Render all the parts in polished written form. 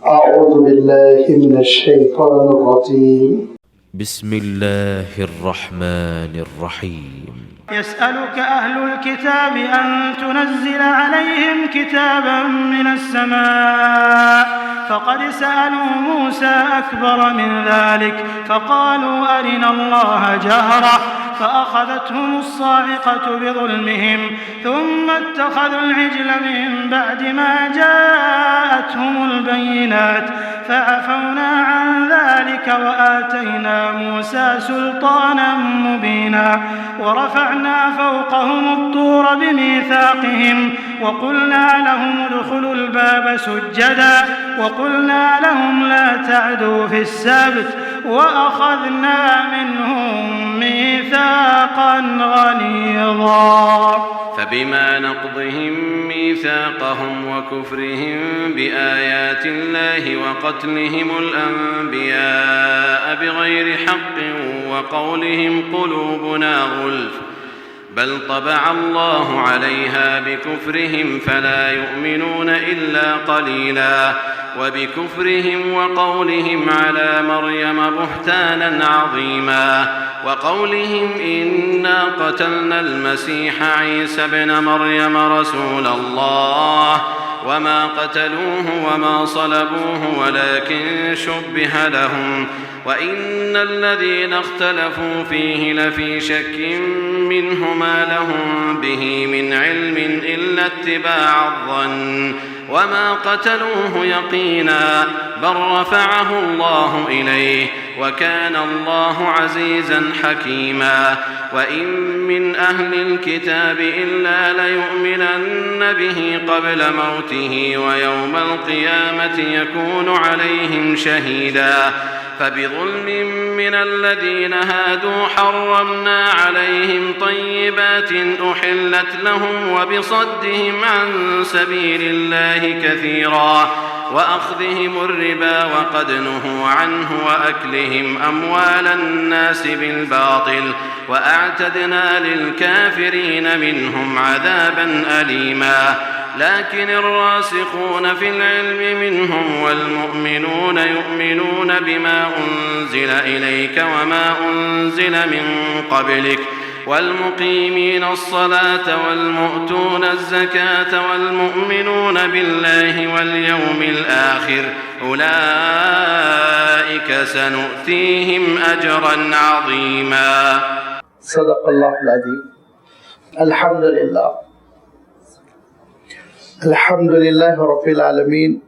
أعوذ بالله من الشيطان الرجيم. بسم الله الرحمن الرحيم. يسألك أهل الكتاب أن تنزل عليهم كتابا من السماء فقد سألوا موسى أكبر من ذلك فقالوا أرنا الله جهرة فأخذتهم الصاعقة بظلمهم ثم اتخذوا العجل من بعد ما جاءتهم البينات فعفونا عن ذلك وآتينا موسى سلطانا مبينا ورفعنا فوقهم الطور بميثاقهم وقلنا لهم ادخلوا الباب سجدا وقلنا لهم لا تعدوا في السبت وأخذنا منهم ميثاقا غليظا فبما نقضهم ميثاقهم وكفرهم بآيات الله وقتلهم الأنبياء بغير حق وقولهم قلوبنا غلف بل طبع الله عليها بكفرهم فلا يؤمنون إلا قليلا وبكفرهم وقولهم على مريم بهتانا عظيما وقولهم إنا قتلنا المسيح عيسى ابن مريم رسول الله وما قتلوه وما صلبوه ولكن شبه لهم وإن الذين اختلفوا فيه لفي شك منه ما لهم به من علم إلا اتباع الظن وما قتلوه يقينا بل رفعه الله إليه وكان الله عزيزا حكيما وإن من أهل الكتاب إلا ليؤمنن به قبل موته ويوم القيامة يكون عليهم شهيدا فبظلم من الذين هادوا حرمنا عليهم طيبات أحلت لهم وبصدهم عن سبيل الله كثيرا وأخذهم الربا وقد نهوا عنه وأكلهم أموال الناس بالباطل وأعتدنا للكافرين منهم عذابا أليما لكن الراسخون في العلم منهم والمؤمنون يؤمنون بما أنزل إليك وما أنزل من قبلك والمقيمين الصلاة والمؤتون الزكاة والمؤمنون بالله واليوم الآخر أولئك سنؤتيهم أجرا عظيما. صدق الله العظيم. الحمد لله الحمد لله رب العالمين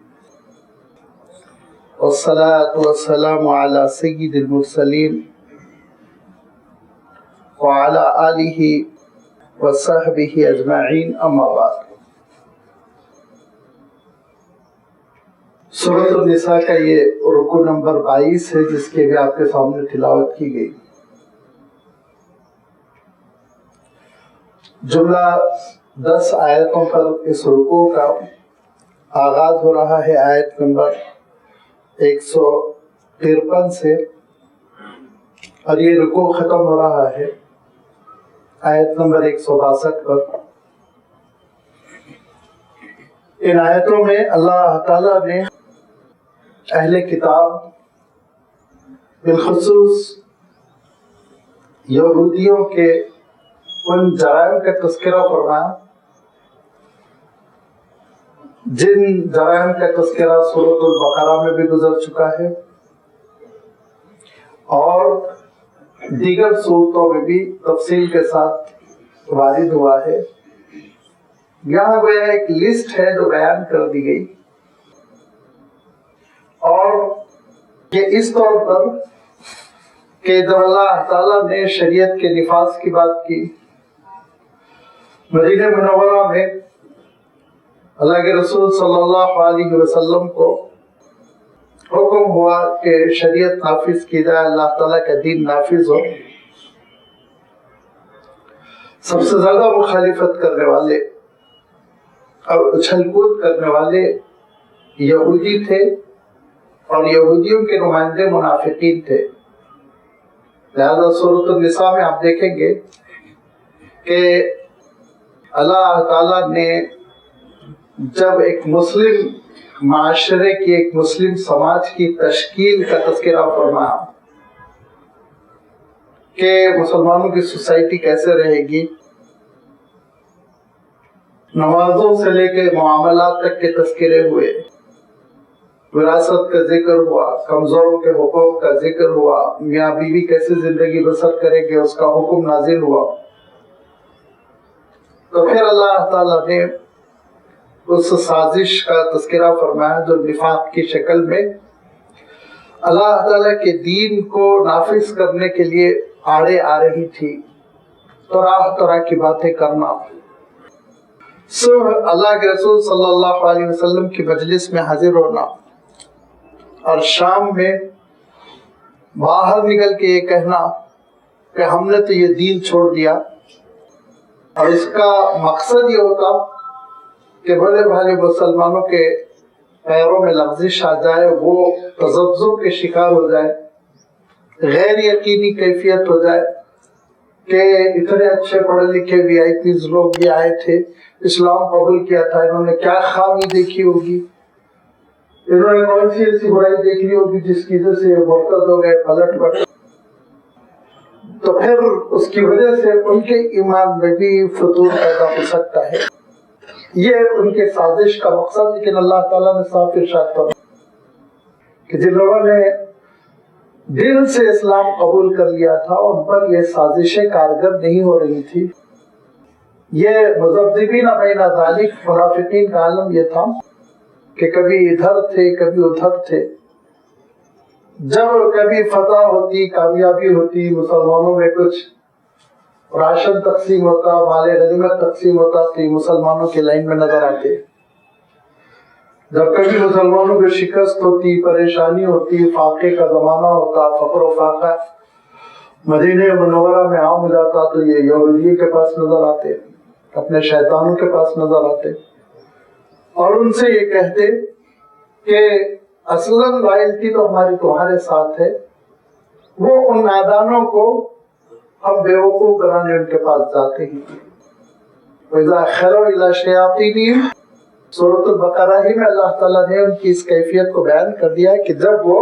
والصلاة والسلام على سيد المرسلين وعلى آله وصحبه أجمعين أما بعد. سورۃ النساء کا یہ رکوع نمبر 22 ہے جس کی بھی آپ کے سامنے تلاوت کی گئی. جملہ 10 آیتوں پر اس رکوع کا آغاز ہو رہا ہے آیت نمبر 153 سے اور یہ رکوع ختم ہو رہا ہے آیت نمبر 162 پر. ان آیتوں میں اللہ تعالیٰ نے اہل کتاب بالخصوص یہودیوں کے ان جرائم کا تذکرہ فرمایا جن جرائم کا تذکرہ سورۃ البقرہ میں بھی گزر چکا ہے اور دیگر صورتوں میں بھی تفصیل کے ساتھ وارد ہوا ہے. یہاں گویا ایک لسٹ ہے جو بیان کر دی گئی اور یہ اس طور پر کہ جب اللہ تعالیٰ نے شریعت کے نفاذ کی بات کی مدینہ منورہ میں اللہ کے رسول صلی اللہ علیہ وسلم کو حکم ہوا کہ شریعت نافذ کی جائے, اللہ تعالیٰ کا دین نافذ ہو. سب سے زیادہ مخالفت کرنے والے اور اچھل کود کرنے والے یہودی تھے اور یہودیوں کے نمائندے منافقین تھے. لہذا سورۃ النساء میں آپ دیکھیں گے کہ اللہ تعالیٰ نے جب ایک مسلم معاشرے کی، ایک مسلم سماج کی تشکیل کا تذکرہ فرمایا کہ مسلمانوں کی سوسائٹی کیسے رہے گی، نمازوں سے لے کے معاملات تک کے تذکرے ہوئے، وراثت کا ذکر ہوا، کمزوروں کے حقوق کا ذکر ہوا، میاں بیوی کیسے زندگی بسر کریں گے اس کا حکم نازل ہوا، تو پھر اللہ تعالیٰ نے اس سازش کا تذکرہ فرمایا جو نفاق کی شکل میں اللہ تعالیٰ کے دین کو نافذ کرنے کے لیے آڑے آ رہی تھی، طرح طرح کی باتیں کرنا۔ صبح اللہ کے رسول صلی اللہ علیہ وسلم کی مجلس میں حاضر ہونا اور شام میں باہر نکل کے یہ کہنا کہ ہم نے تو یہ دین چھوڑ دیا، اور اس کا مقصد یہ ہوتا کہ بڑے بھالے مسلمانوں کے پیروں میں لغزش آ جائے، وہ تذبذب کے شکار ہو جائے، غیر یقینی کیفیت ہو جائے کہ اتنے اچھے پڑھے لکھے VIP لوگ بھی آئے تھے، اسلام قبول کیا تھا، انہوں نے کیا خامی دیکھی ہوگی، انہوں نے کون سی ایسی برائی دیکھ لی ہوگی جس کی وجہ سے مرتد ہو گئے، پلٹ پڑے، تو پھر اس کی وجہ سے ان کے ایمان میں بھی فتور پیدا ہو سکتا ہے۔ یہ ان کے سازش کا مقصد، لیکن اللہ تعالیٰ نے صاف ارشاد فرمایا کہ جن لوگوں نے دل سے اسلام قبول کر لیا تھا ان پر یہ سازشیں کارگر نہیں ہو رہی تھی۔ یہ مذبذبین بین ذالک، منافقین کا عالم یہ تھا کہ کبھی ادھر تھے کبھی ادھر تھے، جب کبھی فتح ہوتی، کامیابی ہوتی، مسلمانوں میں کچھ راشن تقسیم ہوتا، مال غنیمت تقسیم ہوتا تو مسلمانوں کی لائن میں نظر آتے، جب کبھی مسلمانوں کو شکست ہوتی، پریشانی ہوتی، فاقے کا زمانہ ہوتا، فقر و فاقہ مدینہ منورہ میں عام ہو جاتا تو یہ یہودیوں کے پاس نظر آتے، اپنے شیطانوں کے پاس نظر آتے اور ان سے یہ کہتے کہ اصلاً لائلٹی تو ہماری تمہارے ساتھ ہے، وہ ان نادانوں کو ہم بیوقوف بنانے ان کے پاس جاتے ہیں۔ وَإِذَا خَلَوْا إِلَىٰ شَيَاطِینِهِمْ، سورۃ البقرہ ہی میں اللہ تعالیٰ نے ان کی اس کیفیت کو بیان کر دیا کہ جب وہ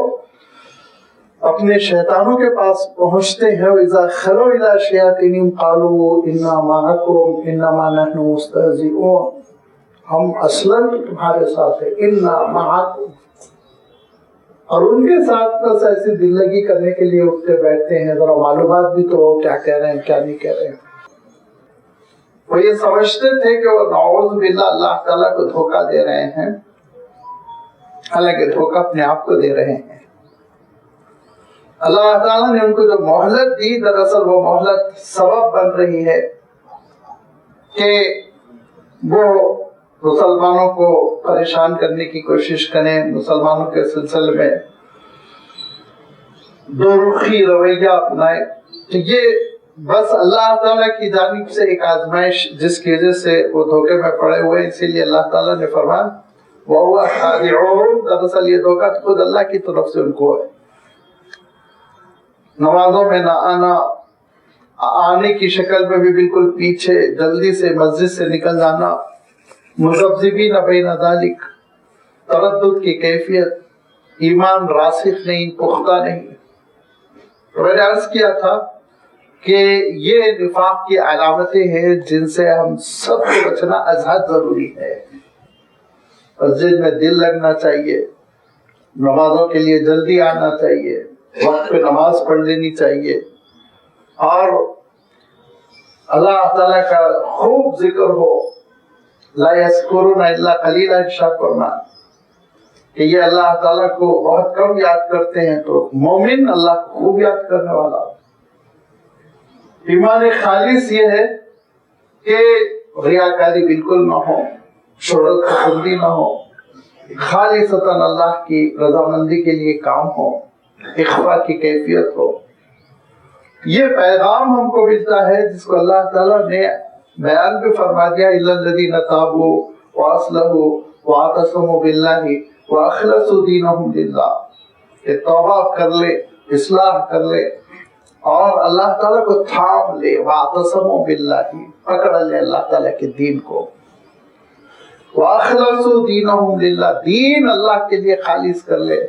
اپنے شیطانوں کے پاس پہنچتے ہیں، وَإِذَا خَلَوْا إِلَىٰ شَيَاطِینِهِمْ قَالُوا إِنَّا مَعَكُمْ إِنَّمَا نَحْنُ مُسْتَهْزِئُونَ، ہم اصلاً تمہارے ساتھ ہیں، إِنَّا مَعَكُمْ، اور ان کے ساتھ بس ایسی دل لگی کرنے کے لیے اٹھتے بیٹھتے ہیں، ذرا معلومات بھی تو کیا کہہ رہے ہیں کیا نہیں کہہ رہے ہیں۔ وہ یہ سمجھتے تھے کہ وہ نعوذ باللہ اللہ تعالیٰ کو دھوکہ دے رہے ہیں، حالانکہ دھوکہ اپنے آپ کو دے رہے ہیں۔ اللہ تعالیٰ نے ان کو جو مہلت دی، دراصل وہ مہلت سبب بن رہی ہے کہ وہ مسلمانوں کو پریشان کرنے کی کوشش کریں، مسلمانوں کے سلسلے میں دو رخی رویہ اپنائیں۔ تو یہ بس اللہ تعالیٰ کی جانب سے ایک آزمائش جس کی وجہ سے وہ دھوکے میں پڑے ہوئے، اسی لیے اللہ تعالیٰ نے فرمایا وَهُوَ خَادِعُهُمْ، دراصل یہ دھوکہ خود اللہ کی طرف سے ان کو ہے۔ نمازوں میں نہ آنا، آنے کی شکل میں بھی بالکل پیچھے، جلدی سے مسجد سے نکل جانا، مذبذبین بین ذالک، تردد کی کیفیت، ایمان راسخ نہیں، پختہ نہیں۔ میں نے عرض کیا تھا کہ یہ نفاق کی علامتیں ہیں جن سے ہم سب کو بچنا ازحد ضروری ہے۔ مسجد میں دل لگنا چاہیے، نمازوں کے لیے جلدی آنا چاہیے، وقت پہ نماز پڑھ لینی چاہیے، اور اللہ تعالیٰ کا خوب ذکر ہو۔ لا یذکرون الا قلیلا، ارشاد فرمایا کہ یہ اللہ تعالیٰ کو بہت کم یاد کرتے ہیں، تو مومن اللہ کو خوب یاد کرنے والا۔ ایمان خالص یہ ہے کہ ریاکاری بالکل نہ ہو، شہرت پسندی نہ ہو، خالصتاً اللہ کی رضامندی کے لیے کام ہو، اخفاء کی کیفیت ہو۔ یہ پیغام ہم کو ملتا ہے جس کو اللہ تعالیٰ نے بیان بھی فرما دیا، اِلَّا الَّذِينَ تَابُوا وَأَصْلَحُوا وَاعْتَصَمُوا بِاللَّهِ وَأَخْلَصُوا دِينَهُمْ لِلَّهِ، کہ توبہ کر لے، اصلاح کر لے اور اللہ تعالیٰ کو تھام لے، وَاعْتَصَمُوا بِاللَّهِ، پکڑ لے اللہ تعالیٰ کے دین کو۔ وَأَخْلَصُوا دِينَهُمْ لِلَّهِ، دین اللہ کے لیے خالص کر لے۔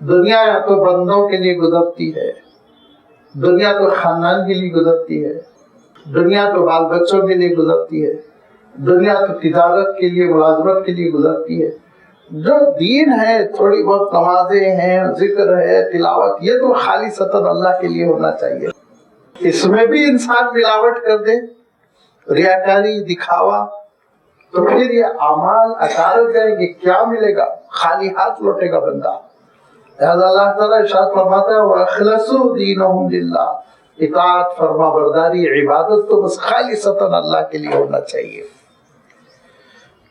دنیا تو بندوں کے لیے گزرتی ہے، دنیا تو خاندان کے لیے گزرتی ہے، دنیا تو بال بچوں کے لیے گزرتی ہے، دنیا تو تجارت کے لیے، ملازمت کے لیے گزرتی ہے۔ جو دین ہے، تھوڑی بہت نمازیں ہیں، ذکر ہے، تلاوت، یہ تو خالصتاً اللہ کے لیے ہونا چاہیے۔ اس میں بھی انسان ملاوٹ کر دے، ریاکاری، دکھاوا، تو پھر یہ اعمال اکارت جائیں گے، کیا ملے گا؟ خالی ہاتھ لوٹے گا بندہ۔ لہذا اللہ تعالیٰ ارشاد فرماتا ہے وَأَخْلَصُوا دِينَهُمْ لِلَّهِ، اطاعت، فرما برداری، عبادت تو بس خالصتاً اللہ کے لیے ہونا چاہیے۔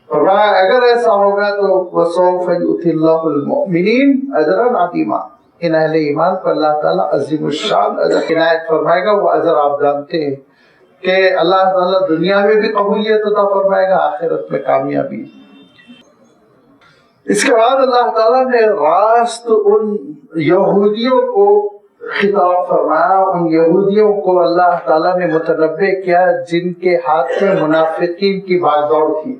فرمایا اگر ایسا ہوگا تو وَسَوْفَ يُؤْتِ اللَّهُ الْمُؤْمِنِينَ أَجْرًا عَظِيمًا، ان اہل ایمان پر اللہ تعالیٰ عظیم الشان اجر عنایت فرمائے گا۔ وہ اجر آپ جانتے ہیں کہ اللہ تعالیٰ دنیا میں بھی قبولیت عطا فرمائے گا، آخرت میں کامیابی۔ اس کے بعد اللہ تعالیٰ نے راست ان یہودیوں کو خطاب فرمایا، ان یہودیوں کو اللہ تعالیٰ نے متنبع کیا جن کے ہاتھ میں منافقین کی باغ دوڑ تھی،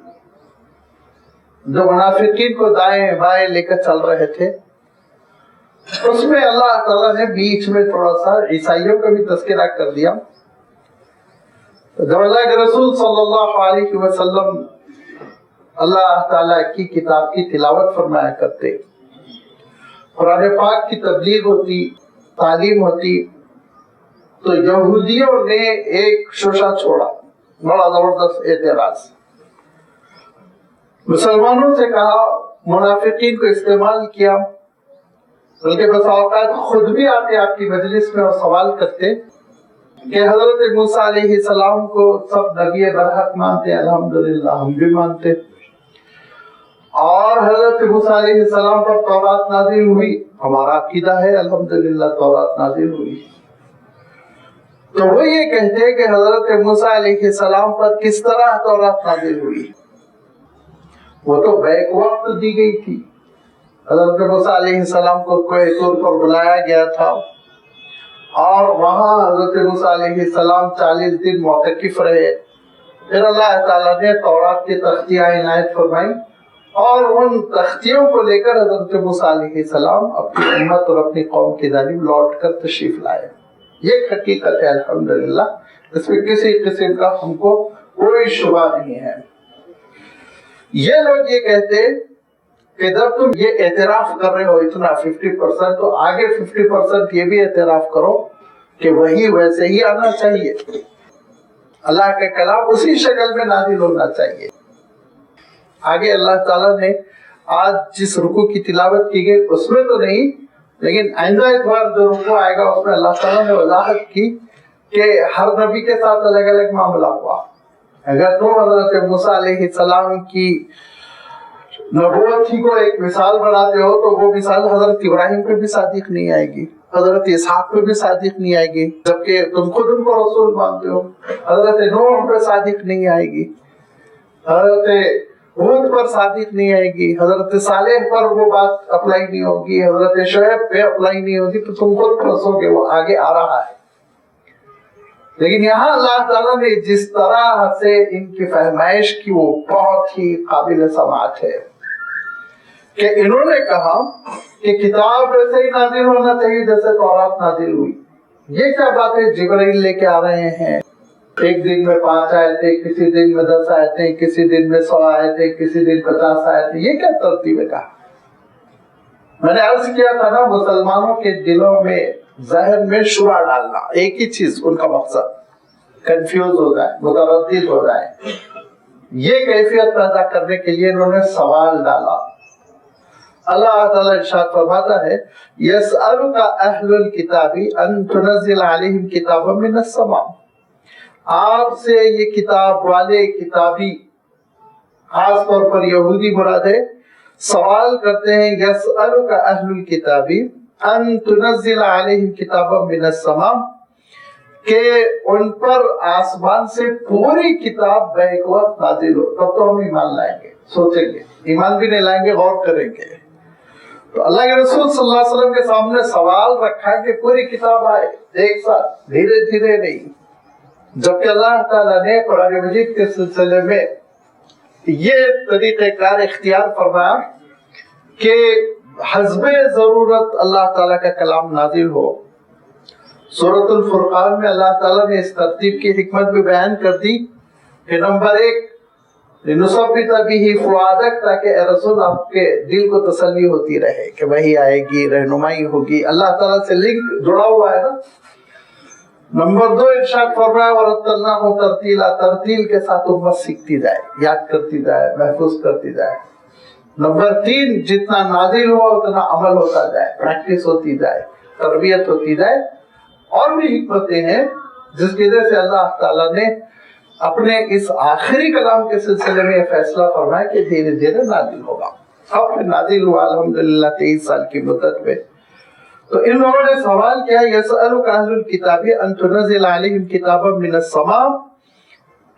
جو منافقین کو دائیں بائیں لے کر چل رہے تھے۔ اس میں اللہ تعالیٰ نے بیچ میں تھوڑا سا عیسائیوں کا بھی تذکرہ کر دیا۔ جب اللہ کے رسول صلی اللہ علیہ وسلم اللہ تعالیٰ کی کتاب کی تلاوت فرمایا کرتے، قرآن پاک کی تبلیغ ہوتی، تعلیم ہوتی، تو یہودیوں نے ایک شوشہ چھوڑا، بڑا زبردست اعتراض۔ مسلمانوں سے کہا، منافقین کو استعمال کیا، بلکہ بس اوقات خود بھی آتے آپ کی مجلس میں اور سوال کرتے کہ حضرت موسیٰ علیہ السلام کو سب نبی برحق مانتے، الحمدللہ ہم بھی مانتے، اور حضرت موسیٰ علیہ السلام پر تورات نازل ہوئی، ہمارا عقیدہ ہے الحمدللہ تورات نازل ہوئی۔ تو وہ یہ کہتے ہیں کہ حضرت موسیٰ علیہ السلام پر کس طرح تورات نازل ہوئی؟ وہ تو بیک وقت دی گئی تھی، حضرت موسیٰ علیہ السلام کو کوہ طور پر بلایا گیا تھا، اور وہاں حضرت موسیٰ علیہ السلام 40 دن معتکف رہے۔ پھر اللہ تعالیٰ نے تورات کی تختیاں عنایت فرمائی، اور ان تختیوں کو لے کر حضرت موسیٰ علیہ السلام اپنی امت اور اپنی قوم کی جانب لوٹ کر تشریف لائے۔ یہ حقیقت ہے الحمدللہ، اس میں کسی قسم کا ہم کو کوئی شبہ نہیں ہے۔ یہ لوگ یہ کہتے کہ جب تم یہ اعتراف کر رہے ہو اتنا 50%، تو آگے 50% یہ بھی اعتراف کرو کہ وہی ویسے ہی آنا چاہیے، اللہ کا کلام اسی شکل میں نازل ہونا چاہیے۔ آگے اللہ تعالیٰ نے آج جس رکوع کی تلاوت کی گئی اس میں تو نہیں، لیکن آئندہ اتوار جو رکوع آئے گا اس میں اللہ تعالیٰ نے وضاحت کی کہ ہر نبی کے ساتھ الگ الگ معاملہ ہوا۔ اگر تم حضرت موسیٰ علیہ السلام کی نبوت ہی کو ایک مثال بناتے ہو تو وہ مثال حضرت ابراہیم پہ بھی صادق نہیں آئے گی، حضرت اسحاق پہ بھی صادق نہیں آئے گی، جبکہ تم خود ان کو رسول مانتے ہو۔ حضرت نوح پہ صادق نہیں آئے گی، حضرت ہود پر صادق نہیں آئے گی، حضرت صالح پر وہ بات اپلائی نہیں ہوگی، حضرت شعیب پہ اپلائی نہیں ہوگی، تو تم خود پھنسو گے، وہ آگے آ رہا ہے۔ لیکن یہاں اللہ تعالیٰ نے جس طرح سے ان کی فہمائش کی وہ بہت ہی قابل سماعت ہے کہ انہوں نے کہا کہ کتاب ویسے ہی نازل ہونا چاہیے جیسے تورات نازل ہوئی۔ یہ کیا بات ہے، جبرائیل لے کے آ رہے ہیں، ایک دن میں 5 آیتیں، کسی دن میں 10 آیتیں، کسی دن میں 100 آیتیں، کسی دن 50 آیتیں، یہ کیا ترتیب ہے؟ کہا میں نے عرض کیا تھا نا، مسلمانوں کے دلوں میں ذہن میں شبہ ڈالنا، ایک ہی چیز ان کا مقصد، کنفیوز ہو جائے، متردد ہو جائے، یہ کیفیت پیدا کرنے کے لیے انہوں نے سوال ڈالا۔ اللہ تعالیٰ ارشاد فرماتا ہے یسألک اہل الکتاب ان تنزل علیہم کتابا من السماء، آپ سے یہ کتاب والے کتابی، خاص طور پر یہودی مراد ہے، سوال کرتے ہیں یسألک اہل الکتاب ان تنزل علیہم کتابا من السماء، کہ ان پر آسمان سے پوری کتاب بیک وقت نازل ہو، تب تو ہم ایمان لائیں گے، سوچیں گے، ایمان بھی نہیں لائیں گے، غور کریں گے۔ تو اللہ کے رسول صلی اللہ علیہ وسلم کے سامنے سوال رکھا کہ پوری کتاب آئے ایک ساتھ، دھیرے دھیرے نہیں، جبکہ اللہ تعالیٰ نے قرآن مجید کے سلسلے میں یہ طریقہ کار اختیار فرمایا کہ حسب ضرورت اللہ تعالیٰ کا کلام نازل ہو. سورۃ الفرقان میں اللہ تعالیٰ نے اس ترتیب کی حکمت بھی بیان کر دی کہ نمبر 1 لنثبت به فؤادک، تاکہ اے رسول آپ کے دل کو تسلی ہوتی رہے کہ وہی آئے گی، رہنمائی ہوگی، اللہ تعالیٰ سے لنک جڑا ہوا ہے نا. نمبر 2 ارشاد فرمایا ورتلناہ ترتیلا، ترتیل کے ساتھ امت سیکھتی جائے، یاد کرتی جائے، محفوظ کرتی جائے. نمبر 3 جتنا نازل ہوا اتنا عمل ہوتا جائے، پریکٹس ہوتی جائے، تربیت ہوتی جائے. اور بھی حکمتیں ہیں جس کی وجہ سے اللہ تعالیٰ نے اپنے اس آخری کلام کے سلسلے میں یہ فیصلہ فرمایا کہ دھیرے دھیرے نازل ہوگا. اب پھر نازل ہوا الحمدللہ 23 سال کی مدت میں. تو ان لوگوں نے سوال کیا یسألک اہل الکتاب ان تنزل علیہم کتابا من السماء،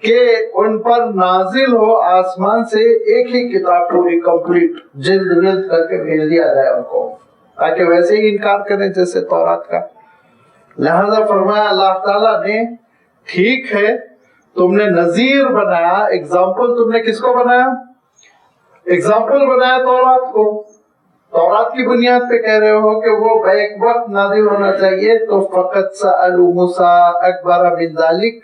کہ ان پر نازل ہو آسمان سے ایک ہی کتاب پوری کمپلیٹ جلد جلد کر کے بھیج دیا جائے ان کو، تاکہ ویسے ہی انکار کریں جیسے تورات کا. لہذا فرمایا اللہ تعالیٰ نے ٹھیک ہے تم نے نذیر بنایا، ایگزامپل تم نے کس کو بنایا؟ ایگزامپل بنایا تورات کو. تورات کی بنیاد پہ کہہ رہے ہو کہ وہ بیک وقت نازل ہونا چاہیے، تو فقط سألوا موسیٰ اکبر من ذلک.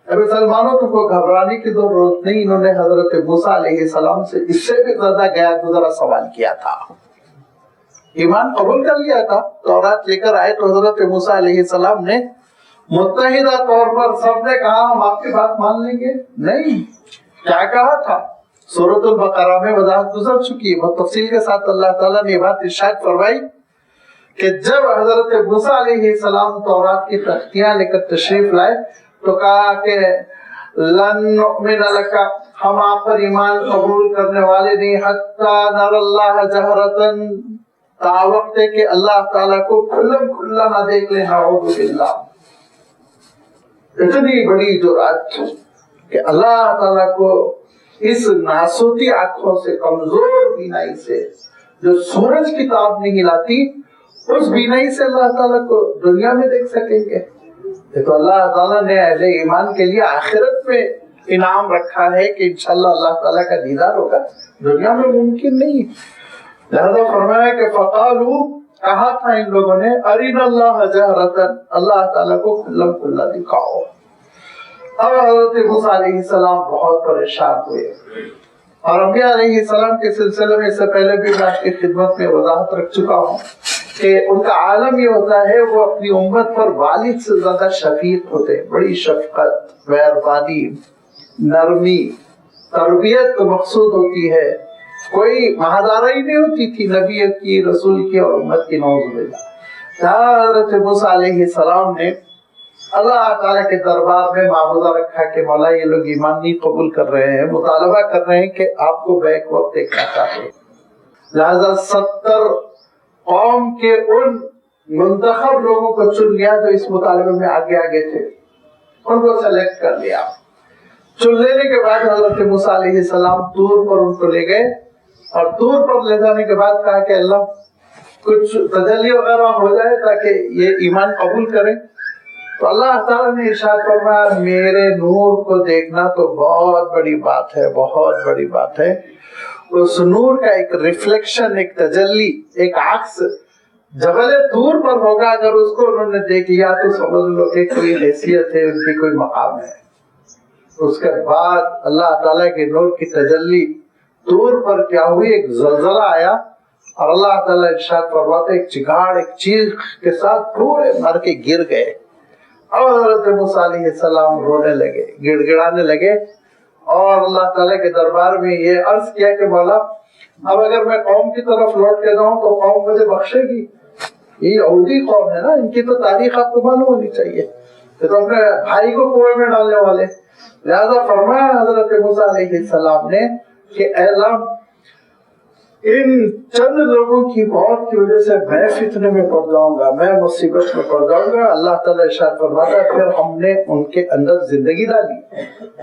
ابھی سلمانوں تو کوئی گھبرانے کی ضرورت نہیں، انہوں نے حضرت موسیٰ علیہ السلام سے اس سے بھی زیادہ گیا گزرا سوال کیا تھا، ایمان قبول کر لیا تھا. تورات لے کر آئے تو حضرت موسیٰ علیہ السلام نے متحدہ طور پر سب نے کہا ہم آپ کی بات مان لیں گے؟ نہیں. کیا کہا تھا؟ سورۃ البقرہ میں وضاحت گزر چکی ہے، بہت تفصیل کے ساتھ اللہ تعالیٰ نے یہ بات ارشاد فرمائی کہ جب حضرت موسیٰ علیہ السلام تورات کی تختیاں لے کر تشریف لائے تو کہا کہ لن نؤمن لک، ہم آپ پر ایمان قبول کرنے والے نہیں، حتی نر اللہ جہرتن، تا وقت ہے کہ اللہ تعالیٰ کو کھلم کھلا نہ دیکھ لیں. نعوذ باللہ. اتنی بڑی جرأت کہ اللہ تعالیٰ کو اس ناسوتی آنکھوں سے، کمزور بینائی سے، جو سورج کی تاب نہیں لاتی، اس بینائی سے اللہ تعالیٰ کو دنیا میں دیکھ سکیں گے. تو اللہ تعالیٰ نے اہل ایمان کے لیے آخرت میں انعام رکھا ہے کہ انشاءاللہ اللہ تعالیٰ کا دیدار ہوگا، دنیا میں ممکن نہیں. لہذا فرمایا کہ فقالو، کہا تھا ان لوگوں نے ارنا اللہ جہرتن، اللہ تعالیٰ کو کھلم کھلا دکھاؤ. اب حضرت موسیٰ علیہ السلام بہت پریشان ہوئے، اور انبیاء علیہ السلام کے سلسلے میں اس سے پہلے بھی میں آپ کی خدمت میں وضاحت رکھ چکا ہوں کہ ان کا عالم یہ ہوتا ہے وہ اپنی امت پر والد سے زیادہ شفیق ہوتے ہیں. بڑی شفقت، مہربانی، نرمی، تربیت مقصود ہوتی ہے. کوئی مہادارئی نہیں ہوتی تھی نبی کی، رسول کی اور امت کی. نعوذ باللہ. حضرت موسیٰ علیہ السلام نے اللہ تعالیٰ کے دربار میں معاوضہ رکھا کہ مولا یہ لوگ ایمان نہیں قبول کر رہے ہیں، مطالبہ کر رہے ہیں کہ آپ کو بیک وقت دیکھنا چاہتے ہیں. لہذا 70 قوم کے ان منتخب لوگوں کو چن لیا جو اس مطالبے میں آگے تھے، ان کو سلیکٹ کر لیا. چن لینے کے بعد حضرت موسیٰ علیہ السلام طور پر ان کو لے گئے، اور طور پر لے جانے کے بعد کہا کہ اللہ کچھ تجلی وغیرہ ہو جائے تاکہ یہ ایمان قبول کریں. تو اللہ تعالیٰ نے ارشاد فرمایا میرے نور کو دیکھنا تو بہت بڑی بات ہے، بہت بڑی بات ہے. اس نور کا ایک ریفلیکشن، ایک تجلی، ایک عکس جبل طور پر ہوگا. اگر اس کو انہوں نے دیکھ لیا تو سمجھ لو کہ کوئی حیثیت ہے، ان کی کوئی مقام ہے. اس کے بعد اللہ تعالیٰ کے نور کی تجلی طور پر کیا ہوئی، ایک زلزلہ آیا، اور اللہ تعالیٰ ارشاد فرماتے ایک چگاڑ، ایک چیخ کے ساتھ پورے مر کے گر گئے. اور حضرت موسیٰ علیہ السلام رونے لگے، گڑ گڑانے لگے، اور اللہ تعالیٰ کے دربار میں یہ عرض کیا کہ مولا اب اگر میں قوم کی طرف لوٹ کے جاؤں تو قوم مجھے بخشے گی؟ یہ یہودی قوم ہے نا، ان کی تو تاریخ آپ کو معلوم ہونی چاہیے، یہ تو اپنے بھائی کو کنویں میں ڈالنے والے. لہذا فرمایا حضرت موسیٰ علیہ السلام نے کہ اے اللہ ان چند لوگوں کی موت کی وجہ سے میں فتنے میں پڑ جاؤں گا، میں مصیبت میں پڑ جاؤں گا. اللہ تعالیٰ ارشاد فرماتا ہے پھر ہم نے ان کے اندر زندگی ڈالی،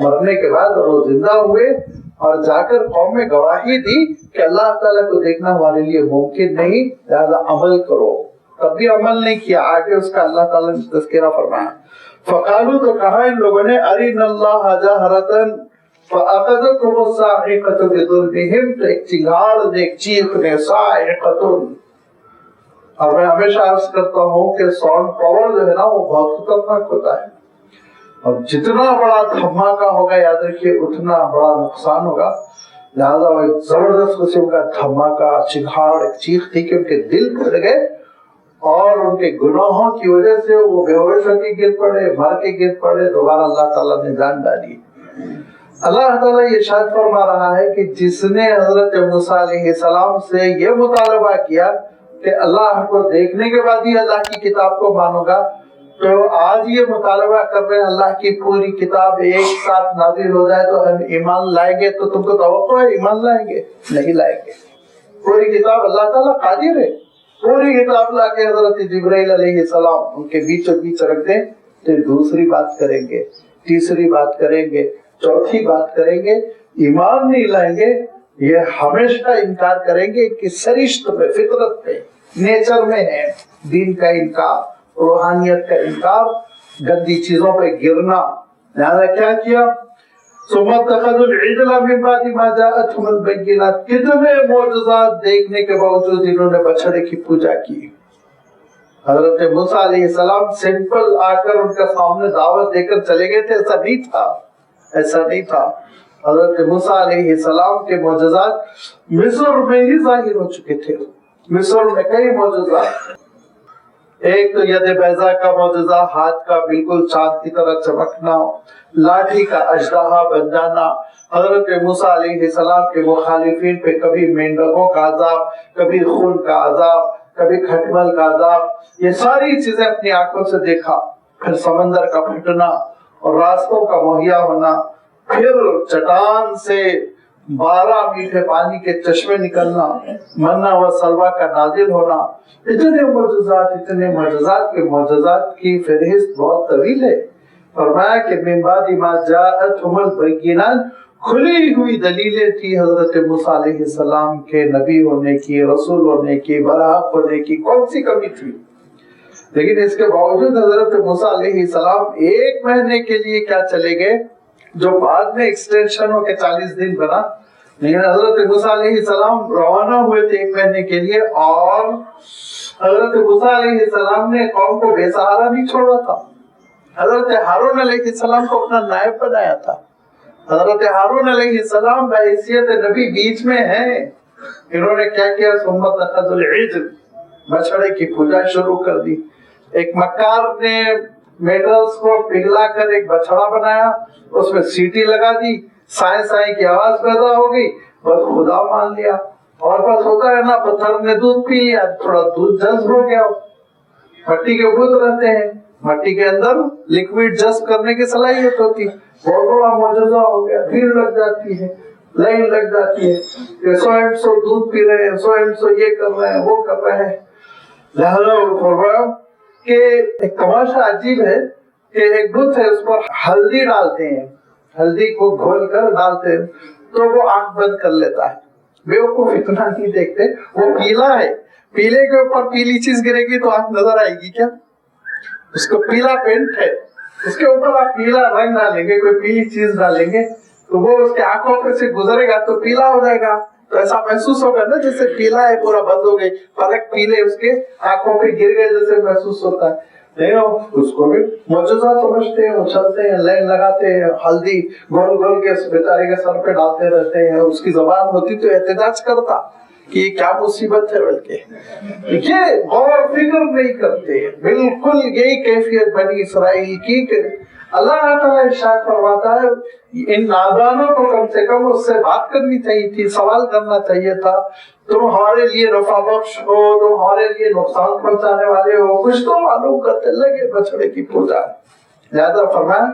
مرنے کے بعد وہ زندہ ہوئے اور جا کر قوم میں گواہی دی کہ اللہ تعالیٰ کو دیکھنا ہمارے لیے ممکن نہیں، لہذا عمل کرو. تب بھی عمل نہیں کیا، آگے اس کا اللہ تعالیٰ نے تذکرہ فرمایا. فقالو، تو کہا ان لوگوں نے ارنا اللہ جہرتن، فَأَخَذَتْهُمُ الصَّاعِقَةُ بِظُلْمِهِمْ، تو ایک چنگھاڑ نے، ایک چیخ نے، صاعقۃ. اور میں ہمیشہ عرض کرتا ہوں کہ ساؤنڈ پاور جو ہے نا وہ بہت خطرناک ہوتا ہے، اور جتنا بڑا دھماکہ ہوگا یاد رکھیے اتنا بڑا نقصان ہوگا. لہذا وہ ایک زبردست قسم کا دھماکہ، چنگھاڑ، ایک چیخ تھی کہ ان کے دل پھٹ گئے، اور ان کے گناہوں کی وجہ سے وہ بے ہوش ہو کے گر پڑے، مر کے گر پڑے. دوبارہ اللہ تعالیٰ نے جان ڈالی. اللہ تعالیٰ یہ ارشاد فرما رہا ہے کہ جس نے حضرت موسیٰ علیہ السلام سے یہ مطالبہ کیا کہ اللہ کو دیکھنے کے بعد ہی اللہ کی کتاب کو مانو گا، تو آج یہ مطالبہ کر رہے ہیں اللہ کی پوری کتاب ایک ساتھ نازل ہو جائے تو ہم ایمان لائیں گے. تو تم کو توقع ہے ایمان لائیں گے؟ نہیں لائیں گے. پوری کتاب اللہ تعالیٰ قادر ہے، پوری کتاب لا کے حضرت جبرائیل علیہ السلام ان کے بیچوں بیچ رکھ دیں تو دوسری بات کریں گے، تیسری بات کریں گے، چوتھی بات کریں گے، ایمان نہیں لائیں گے. یہ ہمیشہ انکار کریں گے کہ سرشت میں، فطرت میں، نیچر میں ہے دین کا انکار، روحانیت کا انکار، گندی چیزوں پہ گرنا. لہذا کیا کیا؟ ثم اتخذوا العجل من بعد ما جاءتهم البينات. کتنے معجزات دیکھنے کے باوجود انہوں نے بچڑے کی پوجا کی. حضرت موسیٰ علیہ السلام سمپل آ کر ان کے سامنے دعوت دے کر چلے گئے تھے؟ ایسا نہیں تھا، ایسا نہیں تھا. حضرت موسیٰ علیہ السلام کے معجزات مصر میں ہی ظاہر ہو چکے تھے. مصر میں کئی معجزات. ایک تو ید بیضا کا معجزہ، ہاتھ کا بالکل چاند کی طرح چمکنا، لاٹھی کا اژدہا بن جانا. حضرت موسیٰ علیہ السلام کے مخالفین پہ کبھی مینڈکوں کا عذاب، کبھی خون کا عذاب، کبھی کھٹمل کا عذاب. یہ ساری چیزیں اپنی آنکھوں سے دیکھا. پھر سمندر کا پھٹنا اور راستوں کا مہیا ہونا، پھر چٹان سے 12 میٹھے پانی کے چشمے نکلنا، منہ و سلویٰ کا نازل ہونا. اتنے معجزات کے معجزات کی فہرست بہت طویل ہے. فرمایا کہ من بعد ما جاءتهم البینات، کھلی ہوئی دلیلیں تھی حضرت موسیٰ علیہ السلام کے نبی ہونے کی، رسول ہونے کی، برحق ہونے کی. کون سی کمی تھی؟ لیکن اس کے باوجود حضرت موسیٰ علیہ السلام 1 مہینے کے لیے کیا چلے گئے، جو بعد میں ایکسٹینشن ہو کے 40 دن بنا. لیکن حضرت موسیٰ علیہ السلام روانہ ہوئے تھے 1 مہینے کے لیے، اور حضرت موسیٰ علیہ السلام نے قوم کو بے سہارا نہیں چھوڑا تھا. حضرت ہارون علیہ السلام کو اپنا نائب بنایا تھا. حضرت ہارون علیہ السلام بحیثیت نبی بیچ میں ہیں. انہوں نے کیا کیا؟ ثم اتخذوا العجل، بچڑے کی پوجا شروع کر دی. ایک مکار نے میٹلز کو پگھلا کر ایک بچڑا بنایا، اس میں سیٹی لگا دی، سائیں سائیں کی آواز پیدا ہو گئی، بس خدا مان لیا. اور بس ہوتا ہے نا، پتھر نے دودھ پی لیا، تھوڑا دودھ جذب ہو گیا. مٹی کے بت رہتے ہیں، مٹی کے اندر لکوڈ جذب کرنے کی صلاحیت ہوتی. بہت بڑا معجزہ ہو گیا. بھیڑ لگ جاتی ہے، لائن لگ جاتی ہے کہ 100 دودھ پی رہے ہیں، 100 یہ کر رہے ہیں، وہ کر رہے ہیں. لہذا فرمایا کہ ایک تماشا عجیب ہے کہ ایک بت ہے، اس پر ہلدی ڈالتے ہیں، ہلدی کو گھول کر ڈالتے ہیں تو وہ آنکھ بند کر لیتا ہے. بیوقوف اتنا نہیں دیکھتے، وہ پیلا ہے، پیلے کے اوپر پیلی چیز گرے گی تو آنکھ نظر آئے گی کیا؟ اس کو پیلا پینٹ ہے، اس کے اوپر آپ پیلا رنگ ڈالیں گے، کوئی پیلی چیز ڈالیں گے تو وہ اس کے آنکھوں پہ سے گزرے گا تو پیلا ہو جائے گا. تو ایسا محسوس ہوگا نا جیسے پیلا ہے، پورا بند ہو گئی، پلک پیلے اس کے آنکھوں پہ گر گئے جیسے محسوس ہوتا ہے. نہیں اس کو بھی معجزہ سمجھتے ہیں، اچھلتے ہیں، لائن لگاتے ہیں، ہلدی گول گول کے بیچارے کے سر پہ ڈالتے رہتے ہیں. اس کی زبان ہوتی تو احتجاج کرتا کہ یہ کیا مصیبت ہے، بلکہ یہ غور و فکر نہیں کرتے. بالکل یہی کیفیت بنی اسرائیل کی کہ اللہ تعالیٰ ارشاد فرماتا ہے ان نادانوں کو کم سے کم اس سے بات کرنی چاہیے تھی، سوال کرنا چاہیے تھا. تم ہمارے لیے نفع بخش ہو، تم ہمارے لیے نقصان پہنچانے والے ہو، کچھ تو معلوم کرتے. لگے بچڑے کی پوجا. لہذا فرمایا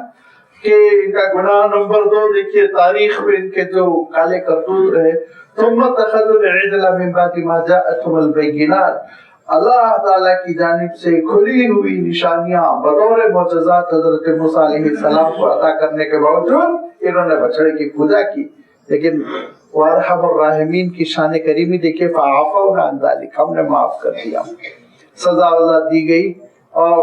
کہ ان کا گناہ نمبر 2 دیکھیے، تاریخ میں ان کے جو کالے کرتوت رہے. ثم اتخذوا العجل من بعد ما جاءتهم البينات، اللہ تعالیٰ کی جانب سے کھلی ہوئی نشانیاں بطور معجزات حضرت موسیٰ علیہ السلام کو عطا کرنے کے باوجود انہوں نے بچڑے کی پوجا کی. لیکن وارحم الراحمین کی شان کریمی دیکھیں، فعفونا عن ذلک، ہم نے معاف کر دیا. سزا وزا دی گئی اور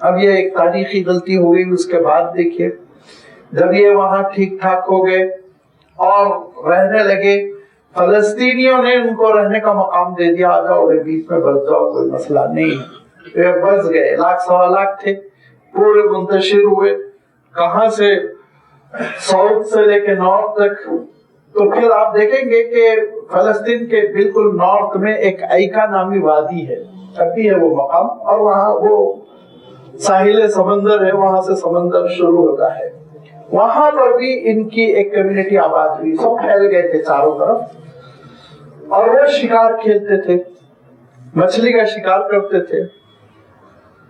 اب یہ ایک تاریخی غلطی ہو گئی. اس کے بعد دیکھیے جب یہ وہاں ٹھیک ٹھاک ہو گئے اور رہنے لگے، فلسطینیوں نے ان کو رہنے کا مقام دے دیا، آ جاؤ بیچ میں بس جاؤ، کوئی مسئلہ نہیں. یہ بس گئے، 1 سوا لاکھ تھے، پورے منتشر ہوئے کہاں سے، ساؤتھ سے لے کے نارتھ تک. تو پھر آپ دیکھیں گے کہ فلسطین کے بالکل نارتھ میں ایک ایکا نامی وادی ہے، اب بھی ہے وہ مقام، اور وہاں وہ ساحل سمندر ہے، وہاں سے سمندر شروع ہوتا ہے. وہاں پر بھی ان کی ایک کمیونٹی آباد ہوئی، سب پھیل گئے تھے چاروں طرف، اور وہ شکار کھیلتے تھے، مچھلی کا شکار کرتے تھے.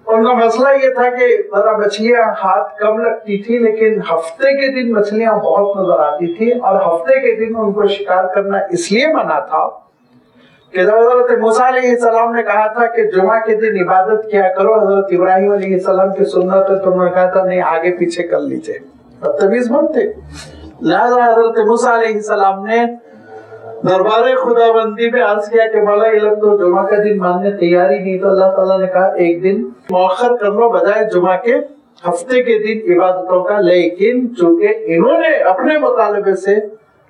ان کا مسئلہ یہ تھا کہ ذرا مچھلیاں ہاتھ کم لگتی تھی، لیکن ہفتے کے دن مچھلیاں بہت نظر آتی تھی، اور ہفتے کے دن ان کو شکار کرنا اس لیے منع تھا کہ جب حضرت موسیٰ علیہ السلام نے کہا تھا کہ جمعہ کے دن عبادت کیا کرو، حضرت ابراہیم علیہ السلام کی سنت ہے، تو انہوں نے کہا تھا نہیں آگے پیچھے کر لیجئے، بدتمیز مت تھے. لہذا حضرت موسیٰ علیہ السلام نے دربار خدا بندی میں عرض کیا کہ مولا یہ لوگ تو جمعہ کا دن ماننے تیار ہی نہیں. تو اللہ تعالیٰ نے کہا ایک دن مؤخر کر لو بجائے جمعہ کے، ہفتے کے دن عبادتوں کا. لیکن چونکہ انہوں نے اپنے مطالبے سے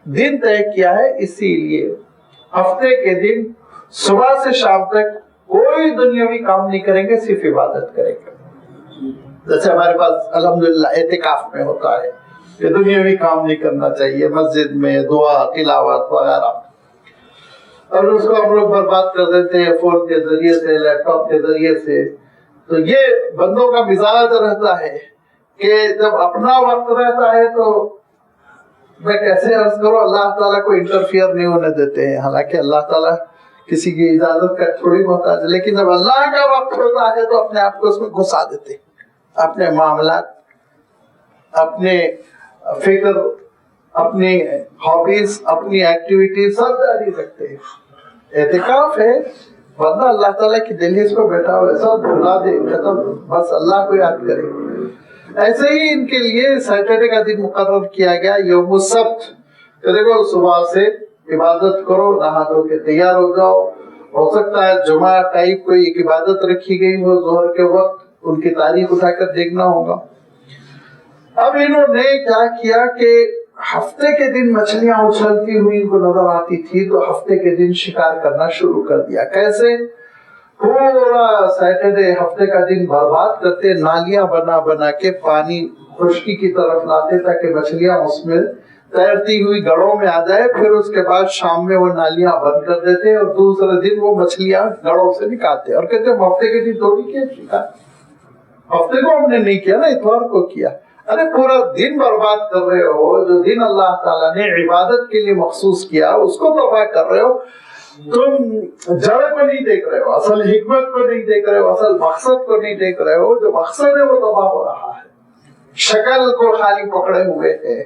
دن طے کیا ہے، اسی لیے ہفتے کے دن صبح سے شام تک کوئی دنیاوی کام نہیں کریں گے، صرف عبادت کریں گے. جیسے ہمارے پاس الحمدللہ اعتکاف میں ہوتا ہے کہ دنیاوی کام نہیں کرنا چاہیے، مسجد میں دعا تلاوت وغیرہ، اور اس کو ہم لوگ برباد کر دیتے ہیں فون کے ذریعے سے، لیپ ٹاپ کے ذریعے سے. تو یہ بندوں کا مزاج رہتا ہے کہ جب اپنا وقت رہتا ہے تو میں کیسے عرض کروں، اللہ تعالیٰ کو انٹرفیئر نہیں ہونے دیتے ہیں. حالانکہ اللہ تعالیٰ کسی کی اجازت کا تھوڑی محتاج ہے، لیکن جب اللہ کا وقت ہوتا ہے تو اپنے آپ کو اس میں گھسا دیتے ہیں. اپنے معاملات، اپنے فکر، اپنی ہابیز، اپنی ایکٹیویٹیز سب جاری رکھتے ہیں. اعتکاف ہے، بندہ اللہ تعالیٰ کی دہلیز پر بیٹھا ہوا ہے، سب بھلا دے، ختم، بس اللہ کو یاد کرے. ایسے ہی ان کے لیے سیٹرڈے کا دن مقرر کیا گیا، یوم السبت. کہ دیکھو صبح سے عبادت کرو، نہا دھو کے تیار ہو جاؤ. ہو سکتا ہے جمعہ ٹائپ کوئی ایک عبادت رکھی گئی ہو ظہر کے وقت، ان کی تاریخ اٹھا کر دیکھنا ہوگا. اب انہوں نے کیا کیا کہ ہفتے کے دن مچھلیاں اچھلتی ہوئی ان کو نظر آتی تھی، تو ہفتے کے دن شکار کرنا شروع کر دیا. کیسے؟ پورا سیٹرڈے ہفتے کا دن برباد کرتے، نالیاں بنا بنا کے پانی خشکی کی طرف لاتے تاکہ مچھلیاں اس میں تیرتی ہوئی گڑوں میں آ جائے. پھر اس کے بعد شام میں وہ نالیاں بند کر دیتے اور دوسرے دن وہ مچھلیاں گڑوں سے نکالتے اور کہتے ہیں ہفتے کے دن تھوڑی کیا شکار، ہفتے کو ہم نے نہیں کیا نا، اتوار کو کیا. ارے پورا دن برباد کر رہے ہو، جو دن اللہ تعالیٰ نے عبادت کے لیے مخصوص کیا اس کو تباہ کر رہے ہو. تم جڑ کو نہیں دیکھ رہے ہو، اصل حکمت کو نہیں دیکھ رہے ہو، اصل مقصد کو نہیں دیکھ رہے ہو. جو مقصد ہے وہ تباہ ہو رہا ہے، شکل کو خالی پکڑے ہوئے ہے.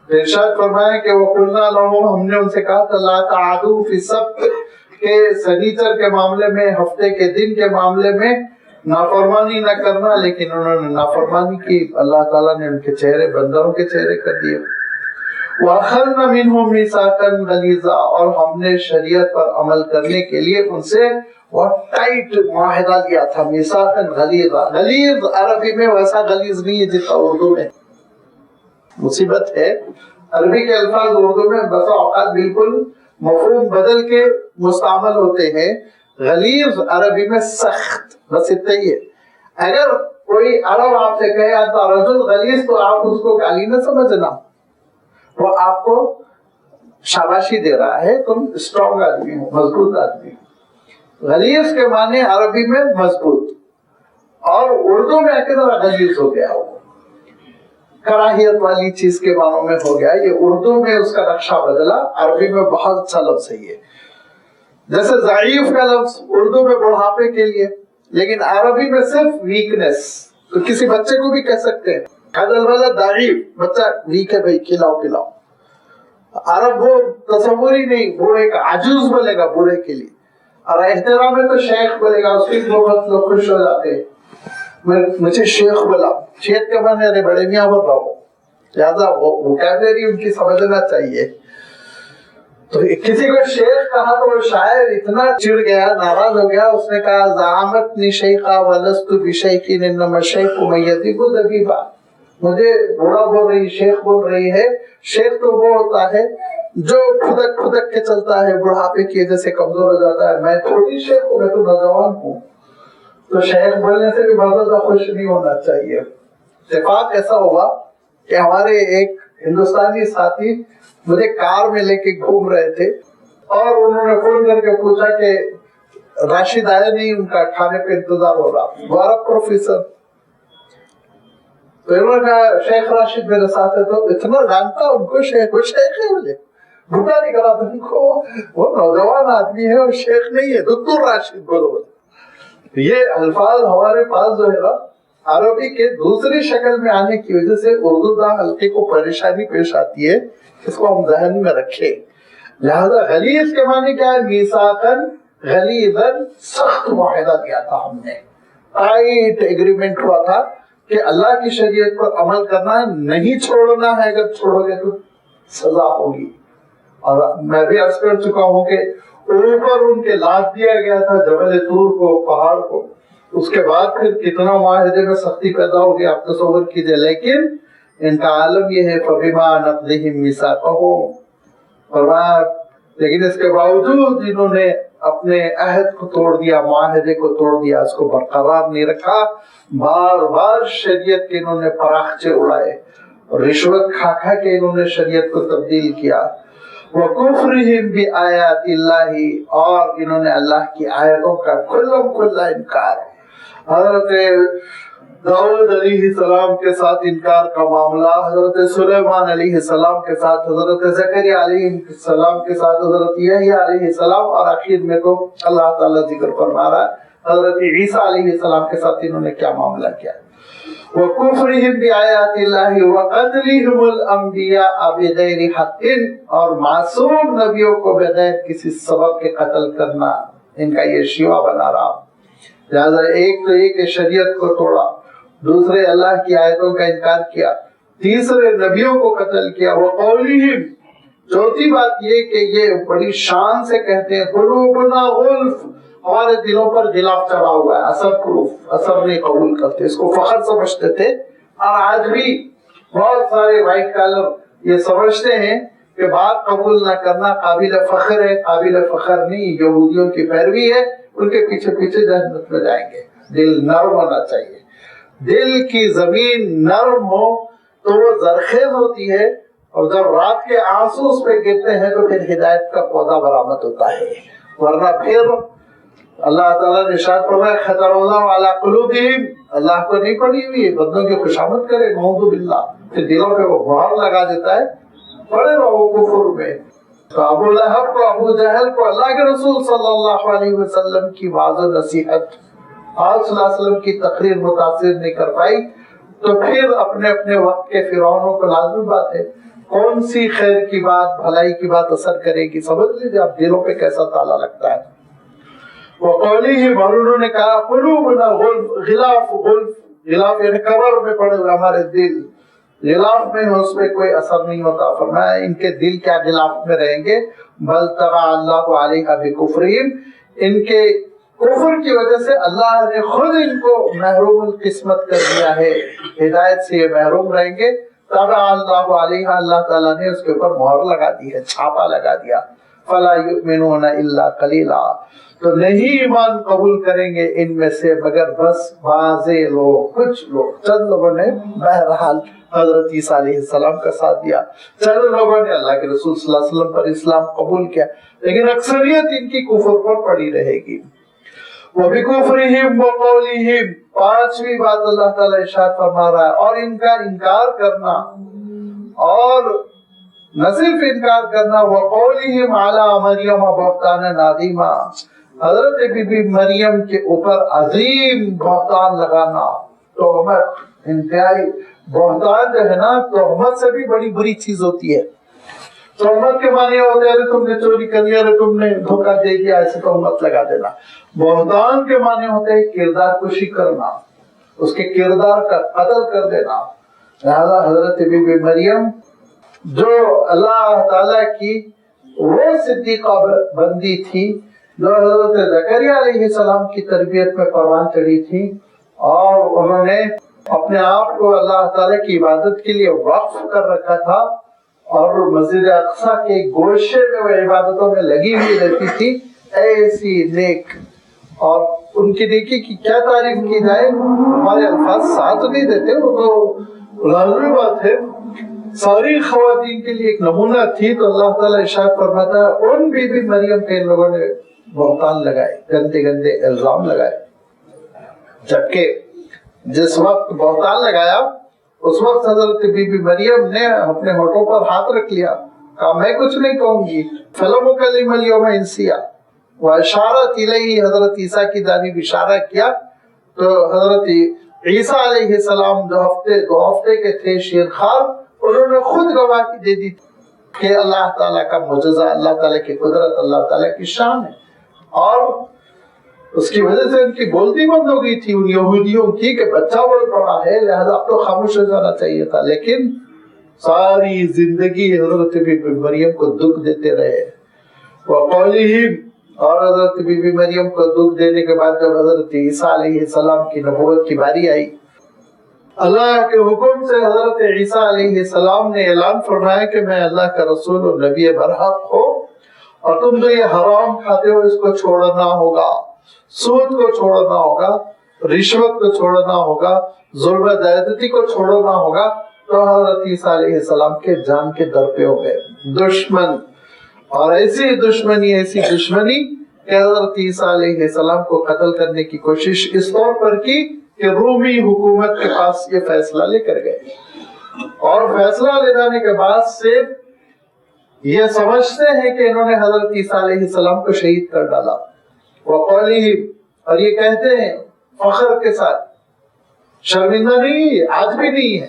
ارشاد فرمایا کہ وَقُلْنَا لَهُمْ، ہم نے ان سے کہا تھا لَا تَعْدُوا فِي السَّبْتِ، کہ سنیچر کے معاملے میں، ہفتے کے دن کے معاملے میں نافرمانی نہ کرنا. لیکن انہوں نے نافرمانی کی، اللہ تعالیٰ نے ان کے چہرے بندروں کے چہرے کر دیے. وَأَخَذْنَا مِنْهُمْ مِيثَاقًا غَلِيظًا، اور ہم نے شریعت پر عمل کرنے کے لیے ان سے بہت ٹائٹ معاہدہ لیا تھا. میثاقًا غلیظا، غلیظ عربی میں ویسا غلیظ نہیں ہے جتنا اردو میں. مصیبت ہے عربی کے الفاظ اردو میں بسا اوقات بالکل مفہوم بدل کے مستعمل ہوتے ہیں. غلیظ عربی میں سخت، بس اتنا ہی ہے. اگر کوئی عرب آپ سے کہے انت رجل غلیظ تو آپ اس کو گالی نہ سمجھنا، وہ آپ کو شاباشی دے رہا ہے، تم اسٹرانگ آدمی ہو، مضبوط آدمی ہو. غلیظ کے معنی عربی میں مضبوط، اور اردو میں ایک طرح غلیظ ہو گیا، وہ کراہیت والی چیز کے معنوں میں ہو گیا. یہ اردو میں اس کا نقشہ بدلا، عربی میں بہت اچھا لفظ ہے یہ. جیسے ضعیف کا لفظ اردو میں بڑھاپے کے لیے، لیکن عربی میں صرف ویکنس. تو کسی بچے کو بھی کہہ سکتے ہیں ضعیف، بچہ ویک ہے بھائی، کھلاؤ پلاؤ. عرب وہ تصور ہی نہیں، بوڑھے کا عجوز بولے گا بوڑھے کے لیے، اور احترام میں تو شیخ بولے گا. اس کی بہت لوگ خوش ہو جاتے ہیں، مجھے شیخ بولا. شیخ کے معنی ارے بڑے میاں بول رہا ہوں، لہٰذا ووکیبلری ان کی سمجھنا چاہیے. تو کسی کو شیخ کہا تو وہ شاعر اتنا چڑ گیا، ناراض ہو گیا، اس نے کہا زعامتنی شیخا ولست بشیخین انما الشیخ من یضیب ذبیبا، مجھے بوڑھا بول رہی، شیخ بول رہی ہے، شیخ تو وہ ہوتا ہے جو کھدک کھدک کے چلتا ہے، بڑھاپے کی وجہ سے کمزور ہو جاتا ہے، میں چھوٹی شیخ ہوں، میں تو نوجوان ہوں۔ تو شیخ بولنے سے بھی بہت زیادہ خوش نہیں ہونا چاہیے۔ اتفاق ایسا ہوا کہ ہمارے ایک ہندوستانی ساتھی مجھے کار میں لے کے گھوم رہے تھے اور انہوں نے فون کر کے پوچھا کہ راشد آیا نہیں، ان کا کھانے پہ انتظار ہو رہا، دوبارہ پروفیسر۔ تو انہوں نے کہا شیخ راشد میرے ساتھ ہے، تو اتنا جانتا ان کو، شیخ وہ شیخ ہے، مجھے بھوکا نہیں کرا تھا ان کو، وہ نوجوان آدمی ہے، وہ شیخ نہیں ہے، دکتور راشد بولو۔ یہ الفاظ ہمارے پاس جو ہے نا عربی کے دوسری شکل میں آنے کی وجہ سے اردو داں حلقے کو پریشانی پیش آتی ہے، اس کو ہم ذہن میں رکھیں۔ لہذا غلیظ کے معنی کیا ہے؟ میثاقاً غلیظاً، سخت معاہدہ دیا تھا ہم نے، ٹائٹ ایگریمنٹ ہوا تھا کہ اللہ کی شریعت پر عمل کرنا ہے، نہیں چھوڑنا ہے، اگر چھوڑو گے تو سزا ہوگی۔ اور میں بھی عرض کر چکا ہوں کہ اوپر ان کے لاد دیا گیا تھا جبل طور کو، پہاڑ کو، اس کے بعد پھر کتنا معاہدے میں سختی پیدا ہو گئی آپ تصور کیجئے، لیکن ان کا عالم یہ ہے فَبِمَا نَقْضِهِمْ مِيثَاقَهُمْ، فرمایا لیکن اس کے باوجود انہوں نے اپنے عہد کو توڑ دیا، معاہدے کو توڑ دیا، اس کو برقرار نہیں رکھا، بار بار شریعت کے انہوں نے پراخچے اڑائے، رشوت کھا کھا کے انہوں نے شریعت کو تبدیل کیا، وَكُفْرِهِمْ بِآيَاتِ اللَّهِ، اور انہوں نے اللہ کی آیتوں کا کھلم کھلا انکار۔ حضرت داؤد علیہ السلام کے ساتھ انکار کا معاملہ، حضرت سلیمان علیہ السلام کے ساتھ، حضرت زکریا علیہ السلام کے ساتھ، حضرت یحییٰ علیہ السلام، اور آخر میں تو اللہ تعالیٰ ذکر فرما رہا ہے حضرت عیسیٰ علیہ السلام کے ساتھ انہوں نے کیا معاملہ کیا۔ وَكُفْرِهِمْ بِآيَاتِ اللَّهِ وَقَتْلِهِمُ الْأَنْبِيَاءَ بِغَيْرِ حَقٍّ، اور معصوم نبیوں کو بغیر کسی سبب کے قتل کرنا ان کا یہ شیوا بنا رہا۔ لہذا ایک تو یہ کہ شریعت کو توڑا، دوسرے اللہ کی آیتوں کا انکار کیا، تیسرے نبیوں کو قتل کیا۔ وَقَوْلِهِمْ، چوتھی بات یہ کہ یہ بڑی شان سے کہتے ہیں قُلُوبُنَا غُلْف، ہمارے دلوں پر غلاف چڑھا ہوا ہے، اثر پروف، اثر نہیں قبول کرتے، اس کو فخر سمجھتے تھے، اور آج بھی بہت سارے وائٹ کالر یہ سمجھتے ہیں کہ بات قبول نہ کرنا قابل فخر ہے، قابل فخر نہیں، یہودیوں کی پیروی ہے، ان کے پیچھے پیچھے جہنم میں جائیں گے۔ دل نرم ہونا چاہیے، دل کی زمین نرم ہو تو وہ زرخیز ہوتی ہے، اور جب رات کے آنسو اس پہ گرتے ہیں تو پھر ہدایت کا پودا برآمد ہوتا ہے، ورنہ پھر اللہ تعالیٰ نے ارشاد فرمایا ختم اللہ علی قلوبہم، اللہ کو نہیں پڑی ہوئی بندوں کی خوشامد کرے، نعوذ باللہ، پھر دلوں پہ وہ مہر لگا دیتا ہے، پڑے رہو کفر میں۔ تو ابو لہب کو، ابو جہل کو اللہ کے رسول صلی اللہ علیہ وسلم کی واض و نصیحت، آپ صلی اللہ علیہ وسلم کی تقریر متاثر نہیں کر پائی، تو پھر اپنے اپنے وقت کے فرعونوں کو لازمی بات ہے کون سی خیر کی بات، بھلائی کی بات اثر کرے گی، سمجھ لیجیے آپ دلوں پہ کیسا تالا لگتا ہے۔ وَقَوْلِهِمْ، اور انہوں نے کہا قُلُوبُنَا غُلْف، غلاف، غلف، غلاف یعنی کور میں پڑے ہوئے ہمارے دل، غلاف میں اس پہ کوئی اثر نہیں ہوتا۔ فرمایا ان کے دل کیا غلاف میں رہیں گے، بل طبع اللہ علیہ بکفرہم، ان کے کفر کی وجہ سے اللہ نے خود ان کو محروم القسمت کر دیا ہے، ہدایت سے یہ محروم رہیں گے۔ طبع اللہ علیہ، اللہ تعالیٰ نے اس کے اوپر مہر لگا دی ہے، چھاپا لگا دیا۔ فلا یؤمنون الا قلیلا، تو نہیں ایمان قبول کریں گے ان میں سے مگر بس بعضے لوگ، کچھ لوگ، چند لوگوں نے بہرحال حضرت عیسیٰ علیہ السلام کا ساتھ دیا، چند لوگوں نے اللہ کے رسول صلی اللہ علیہ وسلم پر اسلام قبول کیا، لیکن اکثریت ان کی کفر پر پڑی رہے گی۔ وَبِكُفْرِهِمْ وَقَوْلِهِمْ، پانچویں بات اللہ تعالیٰ ارشاد فرما رہا ہے، اور ان کا انکار کرنا، اور نہ صرف انکار کرنا، وَقَوْلِهِمْ عَلَى مَرْيَمَ بُهْتَانًا عَظِيمًا، حضرت بی بی مریم کے اوپر عظیم بہتان لگانا، تہمت، انتہائی بہتان جو ہے نا، تہمت سے بھی بڑی بری چیز ہوتی ہے۔ تہمت کے معنی ہوتے ہیں تم نے چوری کر لیا، تم نے دھوکہ دے دیا، ایسے تہمت لگا دینا۔ بہتان کے معنی ہوتے ہیں کردار کشی کرنا، اس کے کردار کا قتل کر دینا۔ لہذا حضرت بی بی مریم جو اللہ تعالیٰ کی وہ صدیقہ بندی تھی جو حضرت زکریا علیہ السلام کی تربیت میں پروان چڑھی تھی، اور انہوں نے اپنے آپ کو اللہ تعالیٰ کی عبادت کے لیے وقف کر رکھا تھا، اور مسجد اقصیٰ کے گوشے میں وہ عبادتوں میں لگی ہوئی رہتی تھی، ایسی نیک۔ اور ان کی نیکی کی کیا تعریف کی جائے، ہمارے الفاظ ساتھ نہیں دیتے، وہ تو لازمی بات ہے، ساری خواتین کے لیے ایک نمونہ تھی۔ تو اللہ تعالیٰ ارشاد فرماتا ہے ان بی بی مریم پہ ان لوگوں نے بہتان لگائے، گندے گندے الزام لگائے، جبکہ جس وقت بہتان لگایا اس وقت حضرت بی بی مریم نے اپنے ہونٹوں پر ہاتھ رکھ لیا، کہا میں کچھ نہیں کہوں گی، فَلَمْ أُكَلِّمَ الْيَوْمَ إِنسِيًّا، وَأَشَارَتْ إِلَيْهِ، حضرت عیسیٰ کی جانب اشارہ کیا، تو حضرت عیسیٰ علیہ السلام جو دو ہفتے کے تھے شیرخوار، انہوں نے خود گواہی دے دی کہ اللہ تعالیٰ کا معجزہ، اللہ تعالیٰ کی قدرت، اللہ تعالیٰ کی شان ہے، اور اس کی وجہ سے ان کی بولتی بند ہو گئی تھی ان یہودیوں کی کہ بچہ بول پڑا ہے لہذا اب تو خاموش ہو جانا چاہیے تھا، لیکن ساری زندگی حضرت بی بی مریم کو دکھ دیتے رہے۔ وقولہم، اور حضرت بی بی مریم کو دکھ دینے کے بعد جب حضرت عیسیٰ علیہ السلام کی نبوت کی باری آئی، اللہ کے حکم سے حضرت عیسیٰ علیہ السلام نے اعلان فرمایا کہ میں اللہ کا رسول و نبی برحق ہوں، اور تم جو یہ حرام کھاتے ہو اس کو چھوڑنا ہوگا، سود کو چھوڑنا ہوگا، رشوت کو چھوڑنا ہوگا، ظلم و زیادتی کو چھوڑنا ہوگا۔ تو حضرت عیسیٰ علیہ السلام کے جان کے در پہ ہو گئے دشمن، اور ایسی دشمنی کہ حضرت عیسیٰ علیہ السلام کو قتل کرنے کی کوشش اس طور پر کی کہ رومی حکومت کے پاس یہ فیصلہ لے کر گئے، اور فیصلہ لے جانے کے بعد سے یہ سمجھتے ہیں کہ انہوں نے حضرت عیسیٰ علیہ السلام کو شہید کر ڈالا۔ وقولہم، اور یہ کہتے ہیں فخر کے ساتھ، شرمندہ نہیں، آج بھی نہیں ہے،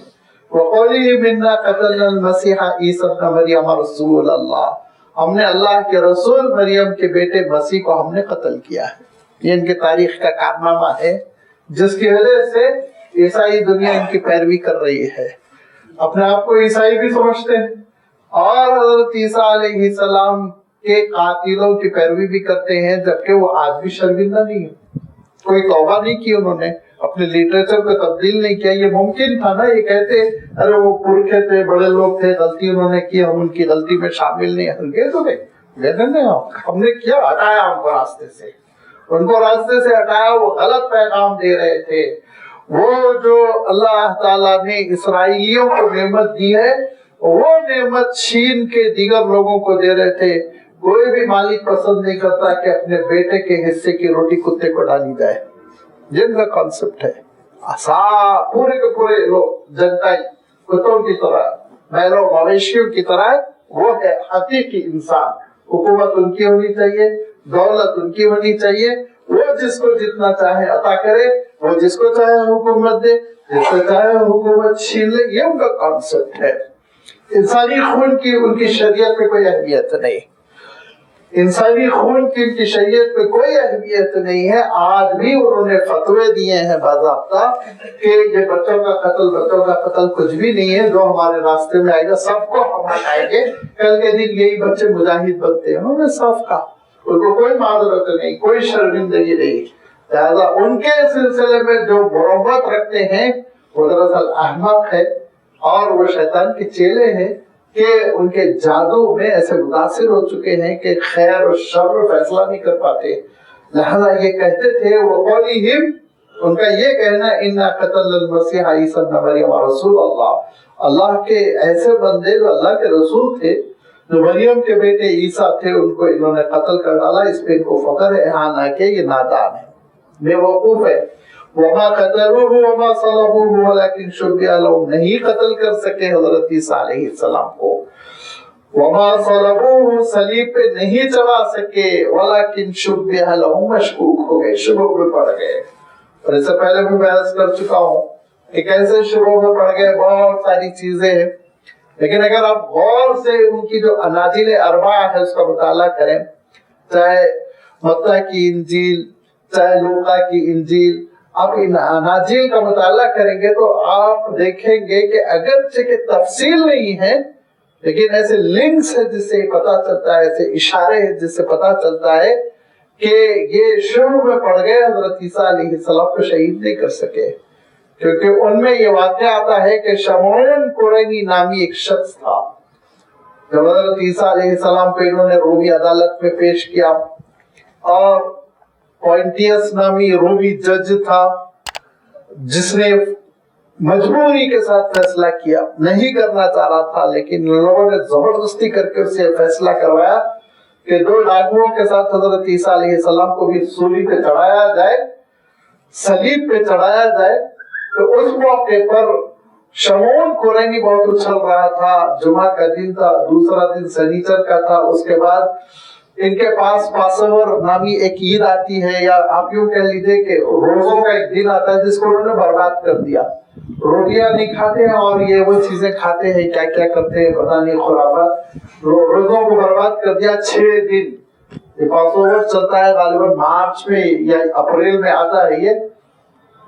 وقولہم انا قتلنا المسیح عیسی ابن مریم رسول اللہ، ہم نے اللہ کے رسول مریم کے بیٹے مسیح کو ہم نے قتل کیا ہے۔ یہ ان کی تاریخ کا کارنامہ ہے جس کی وجہ سے عیسائی دنیا ان کی پیروی کر رہی ہے، اپنے آپ کو عیسائی بھی سمجھتے ہیں، اور حضرت عیسیٰ علیہ السلام کے قاتلوں کی پیروی بھی کرتے ہیں، جبکہ وہ آج بھی شرمندہ نہیں ہے، کوئی توبہ نہیں کی، انہوں نے اپنے لٹریچر کو تبدیل نہیں کیا۔ یہ ممکن تھا نا، یہ کہتے ارے وہ پرکھے تھے، بڑے لوگ تھے، غلطی انہوں نے کی، ہم ان کی غلطی میں شامل نہیں، ہرگز تو نہیں، ہم نے کیا ہٹایا ان کو راستے سے، ان کو راستے سے ہٹایا، وہ غلط پیغام دے رہے تھے۔ وہ جو اللہ تعالیٰ نے اسرائیلیوں کو نعمت دی ہے وہ نعمت چھین کے دیگر لوگوں کو دے رہے تھے۔ کوئی بھی مالک پسند نہیں کرتا کہ اپنے بیٹے کے حصے کی روٹی کتے کو ڈالی جائے، جن کا کانسیپٹ ہے پورے کے پورے لوگ جنتائی کتوں کی طرح، بیلوں مویشیوں کی طرح، وہ ہے حقیقی انسان۔ حکومت ان کی ہونی چاہیے، دولت ان کی ہونی چاہیے، وہ جس کو جتنا چاہے عطا کرے، وہ جس کو چاہے حکومت دے، جس کو چاہے حکومت چھین لے، یہ ان کا کانسیپٹ ہے۔ انسانی خون کی ان کی شریعت میں کوئی اہمیت نہیں، انسانی خون کی ان کی شریعت میں کوئی اہمیت نہیں ہے۔ آج بھی انہوں نے فتوے دیے ہیں باضابطہ کہ یہ بچوں کا قتل کچھ بھی نہیں ہے، جو ہمارے راستے میں آئے گا سب کو ہم ہٹائیں گے، کل کے دن یہی بچے مجاہد بنتے ہیں۔ انہوں نے صاف کہا، ان کو کوئی معذرت نہیں، کوئی شرمندگی نہیں۔ لہذا ان کے سلسلے میں جو مروت رکھتے ہیں وہ دراصل احمق ہے، اور وہ شیطان کے چیلے ہیں کہ ان کے جادو میں ایسے متاثر ہو چکے ہیں کہ خیر اور شر فیصلہ نہیں کر پاتے۔ لہذا یہ کہتے تھے وقولہم، ان کا یہ کہنا انا قتلنا المسیح عیسی ابن مریم رسول اللہ، اللہ کے ایسے بندے جو اللہ کے رسول تھے، جو مریم کے بیٹے عیسیٰ تھے، ان کو انہوں نے قتل کر ڈالا۔ اس پہ ان کو فخر ہے، ہاں نہ کہ یہ نادان ہے، بے وقوف ہے۔ وما قتلوه وما صلبوه ولكن شبه لهم، نہیں قتل کر سکے حضرت عیسیٰ علیہ السلام کو، وما صلبوه صلیب پہ نہیں چڑھا سکے، ولكن شبه لهم مشکوک ہو گئے، شبہ میں پڑ گئے۔ اور اس سے پہلے بھی میں عرض کر چکا ہوں کہ کیسے شبہ میں پڑ گئے، بہت ساری چیزیں ہیں، لیکن اگر آپ غور سے ان کی جو اناجیل اربعہ ہے اس کا مطالعہ کریں، چاہے متی کی انجیل، چاہے لوقا کی انجیل، آپ ان اناجیل کا مطالعہ کریں گے تو آپ دیکھیں گے کہ اگرچہ کہ تفصیل نہیں ہے لیکن ایسے لنکس ہے جس سے پتا چلتا ہے، ایسے اشارے ہیں جس سے پتا چلتا ہے کہ یہ شروع میں پڑ گئے، حضرت عیسیٰ علیہ السلام کو شہید نہیں کر سکے، کیونکہ ان میں یہ واقعہ آتا ہے کہ شمعون قرینی نامی ایک شخص تھا، جب حضرت عیسیٰ علیہ السلام کو انہوں نے رومی عدالت میں پیش کیا، اور پوائنٹیس نامی رومی جج تھا جس نے مجبوری کے ساتھ فیصلہ کیا، نہیں کرنا چاہ رہا تھا، لیکن لوگوں نے زبردستی کر کے اسے فیصلہ کروایا کہ 2 ڈاکوؤں کے ساتھ حضرت عیسیٰ علیہ السلام کو بھی سولی پہ چڑھایا جائے، صلیب پہ چڑھایا جائے۔ تو اس موقع پر شمعون قرینی بہت اچھل رہا تھا، جمعہ کا دن تھا، دوسرا دن سنیچر کا تھا، اس کے بعد ان کے پاس پاسور نامی ایک عید آتی ہے، یا آپ یوں کہہ لیجیے کہ روزوں کا ایک دن آتا ہے جس کو انہوں نے برباد کر دیا، روٹیاں نہیں کھاتے ہیں اور یہ وہ چیزیں کھاتے ہیں، کیا کیا کرتے ہیں پتہ نہیں، خرافات، روزوں کو برباد کر دیا۔ 6 دن یہ پاسوور چلتا ہے، غالباً مارچ میں یا اپریل میں آتا ہے، یہ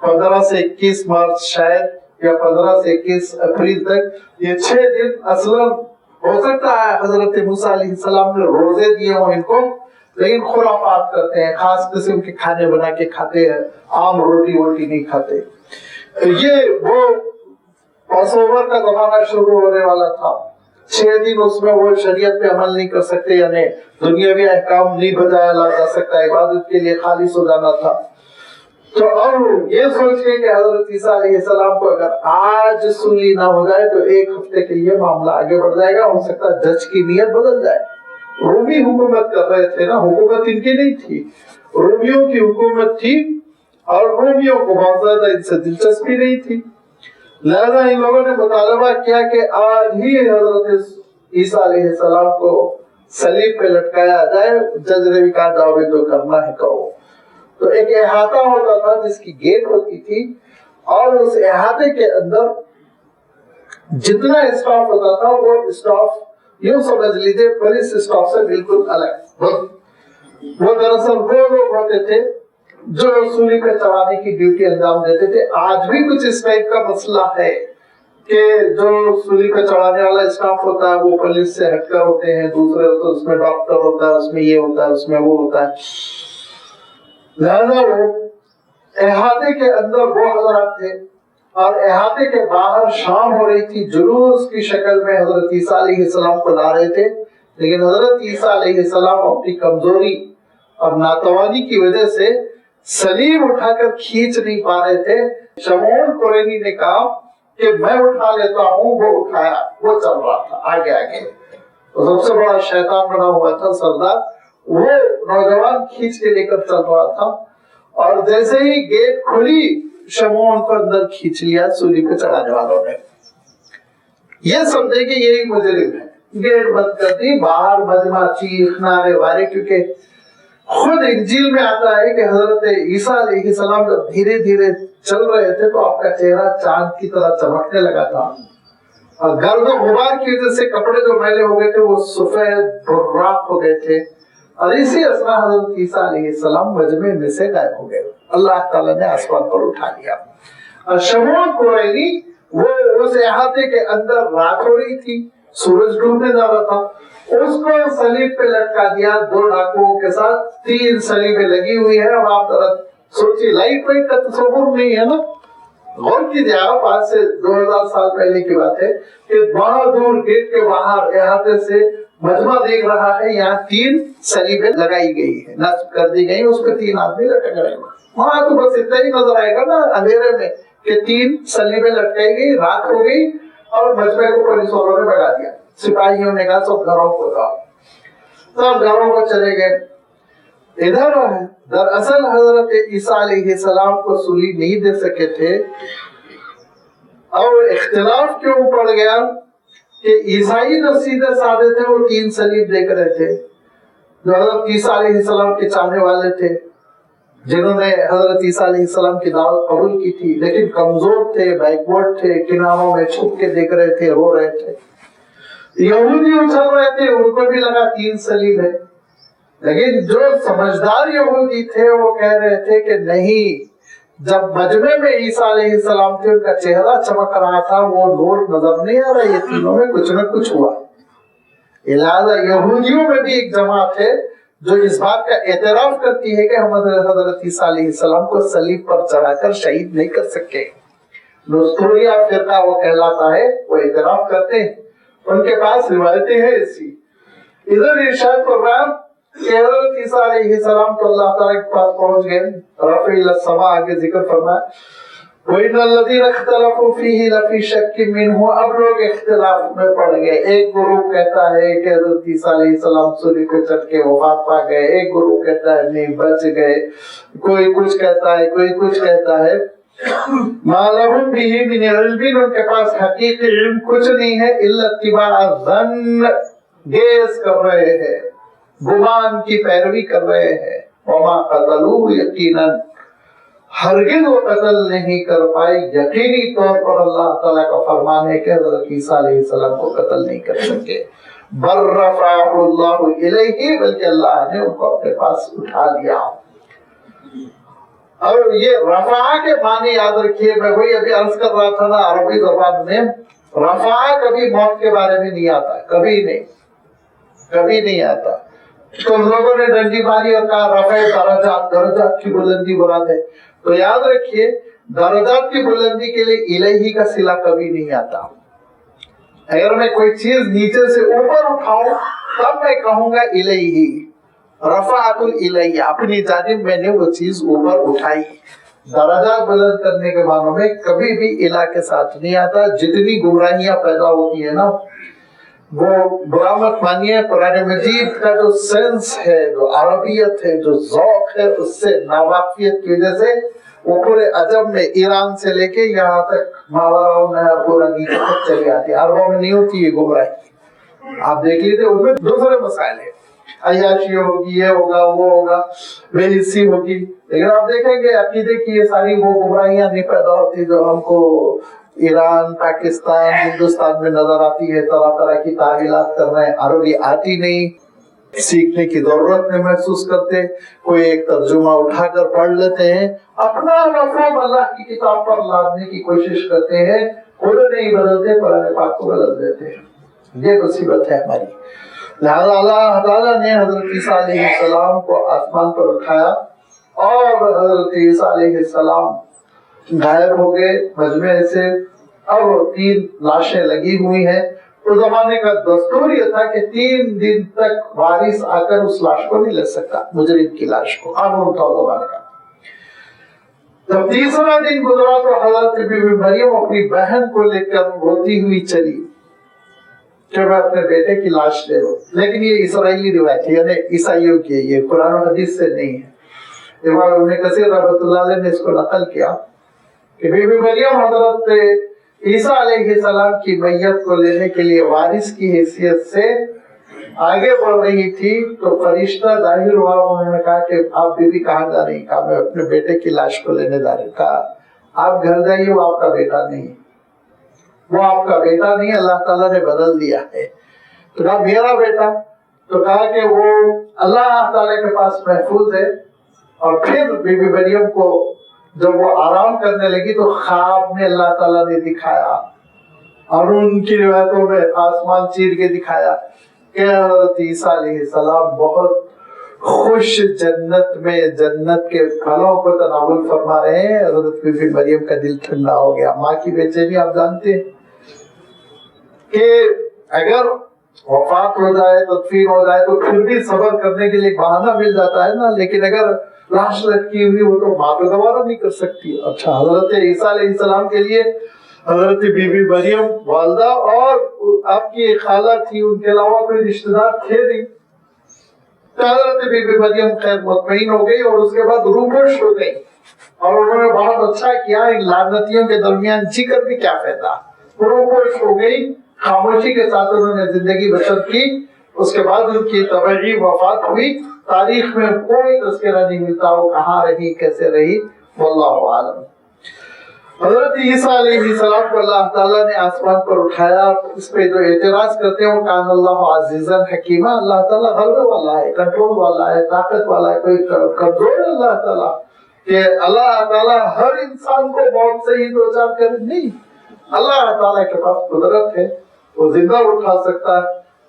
15 سے 21 مارچ شاید، یا 15 سے 21 اپریل تک یہ 6 دن اصلاً ہو سکتا ہے حضرت موسیٰ علیہ السلام نے روزے دیے ہوں ان کو، لیکن خرافات کرتے ہیں، خاص قسم کے کھانے بنا کے کھاتے ہیں، عام روٹی ووٹی نہیں کھاتے۔ یہ وہ پاسوور کا زمانہ شروع ہونے والا تھا، 6 دن اس میں وہ شریعت پہ عمل نہیں کر سکتے، یعنی دنیاوی احکام نہیں بجایا لا جا سکتا، عبادت کے لیے خالص ہو جانا تھا۔ تو اور یہ سوچ کے کہ حضرت عیسیٰ علیہ السلام کو اگر آج سلی نہ ہو جائے تو 1 ہفتے کے لیے معاملہ آگے بڑھ جائے گا، ہو سکتا ہے جج کی نیت بدل جائے۔ رومی حکومت کر رہے تھے نا، حکومت ان کی نہیں تھی، رومیوں کی حکومت تھی، اور رومیوں کو بہت زیادہ ان سے دلچسپی نہیں تھی، لہذا ان لوگوں نے مطالبہ کیا کہ آج ہی حضرت عیسیٰ علیہ السلام کو صلیب پہ لٹکایا جائے۔ جج نے بھی کہا جاؤ جو کرنا ہے کرو۔ تو ایک احاطہ ہوتا تھا جس کی گیٹ ہوتی تھی، اور اس احاطے کے اندر جتنا اسٹاف ہوتا تھا وہ اسٹاف یوں سمجھ لیجیے پولیس اسٹاف سے بالکل الگ، وہ دراصل وہ لوگ ہوتے تھے جو سولی پہ چڑھانے کی ڈیوٹی انجام دیتے تھے۔ آج بھی کچھ اس ٹائپ کا مسئلہ ہے کہ جو سولی پہ چڑھانے والا اسٹاف ہوتا ہے وہ پولیس سے ہٹ کر ہوتے ہیں، دوسرے ہوتے ہیں، اس میں ڈاکٹر ہوتا ہے، اس میں یہ ہوتا ہے، اس میں وہ ہوتا ہے۔ لہذا وہ احاطے کے اندر وہ حضرات تھے، اور احاطے کے باہر شام ہو رہی تھی، جلوس کی شکل میں حضرت عیسیٰ علیہ السلام کو لا رہے تھے، لیکن حضرت عیسیٰ علیہ السلام اپنی کمزوری اور ناتوانی کی وجہ سے صلیب اٹھا کر کھینچ نہیں پا رہے تھے۔ شمعون قرینی نے کہا کہ میں اٹھا لیتا ہوں، وہ اٹھایا، وہ چل رہا تھا آگے آگے، سب سے بڑا شیطان بنا ہوا تھا سردار، وہ نوجوان کھینچ کے لے کر چل رہا تھا، اور جیسے ہی گیٹ کھلی شمعون کو اندر کھینچ لیا سولی پہ چڑھانے والوں نے۔ یہ سمجھے کہ یہی مجرم ہے، گیٹ بند کر دی، باہر مجمع چیخ نعرے وارے، کیونکہ خود انجیل میں آتا ہے کہ حضرت عیسیٰ علیہ السلام جب دھیرے دھیرے چل رہے تھے تو آپ کا چہرہ چاند کی طرح چمکنے لگا تھا، اور گرد و غبار کی وجہ سے کپڑے جو میلے ہو گئے تھے وہ سفید براق ہو گئے تھے، اور اسی اثنا حضرت عیسیٰ علیہ السلام مجمع میں سے غائب ہو گئے، اللہ تعالیٰ نے آسمان پر اٹھا لیا۔ اور شمعون قرینی وہ اس احاطے کے اندر رات ہو رہی تھی، سورج ڈوبنے جا رہا تھا، اس کو صلیب پہ لٹکا دیا 2 ڈاکوؤں کے ساتھ، 3 صلیبیں لگی ہوئی ہیں۔ اب آپ ذرا سوچیے، لائٹ ویٹ کا تصور نہیں ہے نا، غور کیجیے آپ، آج سے 2000 سال پہلے کی بات ہے کہ وہاں دور گیٹ کے باہر احاطے سے مجمع دیکھ رہا ہے، یہاں 3 صلیبیں لگائی گئی ہیں، نصب کر دی گئی، اس پہ 3 آدمی لٹک رہے ہیں، وہاں تو بس اتنا ہی نظر آئے گا نا اندھیرے میں کہ 3 صلیبیں لٹکائی گئی، رات ہو گئی، اور مجمع کو پولیس والوں نے بھگا دیا، سپاہیوں نے کہا سب گھروں کو جاؤ، سب گھروں کو چلے گئے۔ ادھر دراصل حضرت عیسیٰ علیہ السلام کو سولی نہیں دے سکے تھے، اور اختلاف کیوں پڑ گیا کہ عیسائی جو سیدھے سادے تھے وہ 3 صلیب دیکھ رہے تھے، جو حضرت عیسیٰ علیہ السلام کے چاہنے والے تھے، جنہوں نے حضرت عیسیٰ علیہ السلام کی دعوت قبول کی تھی، لیکن کمزور تھے، بیکورڈ تھے، کناروں میں چھپ کے دیکھ رہے تھے، رو رہے تھے۔ یہودی اچھل رہے تھے، ان کو بھی لگا 3 صلیب ہے، لیکن جو سمجھدار یہودی تھے وہ کہہ رہے تھے کہ نہیں، جب مجمع میں عیسیٰ علیہ السلام تھے ان کا چہرہ چمک رہا تھا، وہ نور نظر نہیں آ رہا، یہ تینوں میں کچھ نہ کچھ ہوا۔ لہذا یہودیوں میں بھی ایک جماعت ہے جو اس بات کا اعتراف کرتی ہے کہ ہم حضرت عیسیٰ علیہ السلام کو صلیب پر چڑھا کر شہید نہیں کر سکے. نستوریہ فرقہ وہ کہلاتا ہے، وہ اعتراف کرتے ہیں، ان کے پاس روایتیں ہیں ایسی. ادھر ارشاد فرمایا کہ حضرت عیسیٰ علیہ السلام تو اللہ تعالیٰ کے پاس پہنچ گئے، رفع الی السماء آگے ذکر فرمایا. وَإِنَّ الَّذِينَ اخْتَلَفُوا فِيهِ لَفِي شَكٍّ مِّنْهُ. اب لوگ اختلاف میں پڑ گئے. ایک گروہ کہتا ہے کہ حضرت عیسیٰ علیہ السلام صلیب پہ چڑھ کے وفات پا گئے، ایک گروہ کہتا ہے نہیں بچ گئے، کوئی کچھ کہتا ہے، کوئی کچھ کہتا ہے. مَا لَهُمْ بِهِ مِنْ عِلْمٍ. ان کے پاس حقیقی علم کچھ نہیں ہے، إِلَّا اتِّبَاعَ الظَّنِّ. گیس کر رہے ہیں، گمان کی پیروی کر رہے ہیں. وَمَا قَتَلُوهُ يَقِينًا. ہرگز وہ قتل نہیں کر پائے. یقینی طور پر اللہ تعالیٰ کا فرمان ہے کہ حضرت عیسیٰ علیہ السلام کو قتل نہیں کر سکے. بل رفعہ اللہ الیہ. بلکہ اللہ نے ان کو اپنے پاس اٹھا لیا. اور یہ رفع کے معنی یاد رکھیے. میں وہی ابھی عرض کر رہا تھا نا، عربی زبان میں رفع کبھی موت کے بارے میں نہیں آتا، کبھی نہیں، کبھی نہیں آتا. تو لوگوں نے ڈنڈی ماری اور کہا رفع درجات، درجات کی بلندی مراد ہے. تو یاد رکھیے درجات کی بلندی کے لیے الہی کا صلہ کبھی نہیں آتا. اگر میں کوئی چیز نیچے سے اوپر اٹھاؤں تب میں کہوں گا الہی. رفعت الیہ، اپنی جانب میں نے وہ چیز اوپر اٹھائی. درجات بلند کرنے کے معنوں میں کبھی بھی الہ کے ساتھ نہیں آتا. جتنی گمراہیاں پیدا ہوتی ہیں نا، وہ برا مت مانیے، قرآن مجید کا جو سینس ہے، جو عربیت ہے، جو ذوق ہے، اس سے ناواقفیت کی وجہ سے وہ پورے عجم میں ایران سے لے کے یہاں تک ماوراء النہر پورا نیچے تک چلی آتی ہے. عربوں میں نہیں ہوتی یہ گمراہی. آپ دیکھ لیجیے ان میں دوسرے مسائل ہیں، عیاشی ہوگی، یہ ہوگا، وہ ہوگا، بے حسی ہوگی. لیکن آپ دیکھیں گے عقیدے کی یہ ساری وہ گمراہیاں نہیں پیدا ہوتی جو ہم کو ایران، پاکستان، ہندوستان میں نظر آتی ہے. طرح طرح کی تعویلات کر رہے ہیں. عربی آتی نہیں، سیکھنے کی ضرورت نہیں محسوس کرتے. کوئی ایک ترجمہ اٹھا کر پڑھ لیتے ہیں، اپنا مفہوم اللہ کی کتاب پر لادنے کی کوشش کرتے ہیں. خود نہیں بدلتے، قرآن پاک کو بدل دیتے ہیں. یہ مصیبت ہے ہماری. لہذا اللہ تعالیٰ نے حضرت عیسیٰ علیہ السلام کو آسمان پر اٹھایا اور حضرت عیسیٰ علیہ السلام غائب ہو گئے مجمع سے. اب 3 لاشیں لگی ہوئی ہیں. اس زمانے کا دستور یہ تھا کہ 3 دن تک وارث آ کر اس لاش کو نہیں لے سکتا، مجرم کی لاش کو. قانون تھا اس زمانے کا. جب 3واں دن گزرا تو حضرت بی بی مریم اپنی بہن کو لے کر روتی ہوئی چلی کہ میں اپنے بیٹے کی لاش لے لوں. لیکن یہ اسرائیلی روایت ہے، یعنی عیسائیوں کی، یہ قرآن و حدیث سے نہیں ہے. امام ابن کثیر رحمۃ اللہ علیہ نے اس کو نقل کیا کہ بی بی مریم حضرت عیسیٰ علیہ السلام کی میت کو لینے کے لیے وارث کی حیثیت سے آگے بڑھ رہی تھی تو فرشتہ ظاہر ہوا. انہوں نے کہا کہ آپ بی بی کہاں جا رہی؟ کہا میں اپنے بیٹے کی لاش کو لینے جا رہی. کہا آپ گھر جائیے، وہ آپ کا بیٹا نہیں، وہ آپ کا بیٹا نہیں، اللہ تعالیٰ نے بدل دیا ہے. تو کہا میرا بیٹا؟ تو کہا کہ وہ اللہ تعالیٰ کے پاس محفوظ ہے. اور پھر بی بی مریم کو جب وہ آرام کرنے لگی تو خواب میں اللہ تعالیٰ نے دکھایا، اور ان کی روایتوں میں آسمان چیر کے دکھایا کہ حضرت عیسیٰ علیہ السلام بہت خوش جنت میں جنت کے پھلوں کو تناول فرما رہے ہیں. حضرت بی بی مریم کا دل ٹھنڈا ہو گیا. ماں کی بے چینی آپ جانتے ہیں کہ اگر وفات ہو جائے، تدفین ہو جائے تو پھر بھی صبر کرنے کے لیے بہانہ مل جاتا ہے نا، لیکن اگر لاش لٹکی ہوئی ہو تو ماں تو گوارا نہیں کر سکتی. اچھا، حضرت عیسیٰ علیہ السلام کے لیے حضرت بی بی مریم والدہ اور آپ کی ایک خالہ تھی، ان کے علاوہ کوئی رشتہ دار تھے نہیں. تو حضرت بی بی مریم خیر مطمئن ہو گئی اور اس کے بعد روبوش ہو گئی. اور انہوں نے بہت اچھا کیا، ان لعنتیوں کے درمیان جی کر بھی کیا فائدہ. روبوش ہو گئی، خاموشی کے ساتھ انہوں نے زندگی بسر کی. اس کے بعد ان کی طبعی وفات ہوئی. تاریخ میں کوئی تذکرہ نہیں ملتا وہ کہاں رہی، کیسے رہی، واللہ عالم. حضرت عیسیٰ علیہ السلام کو اللہ تعالیٰ نے آسمان پر اٹھایا. اس پہ جو اعتراض کرتے ہیں وہ کان اللہ عزیزاً حکیمہ، اللہ تعالیٰ غلبے والا ہے، کنٹرول والا ہے، طاقت والا ہے. کوئی کمزور ہے اللہ تعالیٰ کہ اللہ تعالیٰ ہر انسان کو موت سے ہی دوچار کرے؟ نہیں، اللہ تعالیٰ کے پاس قدرت ہے، وہ زندہ اٹھا سکتا ہے.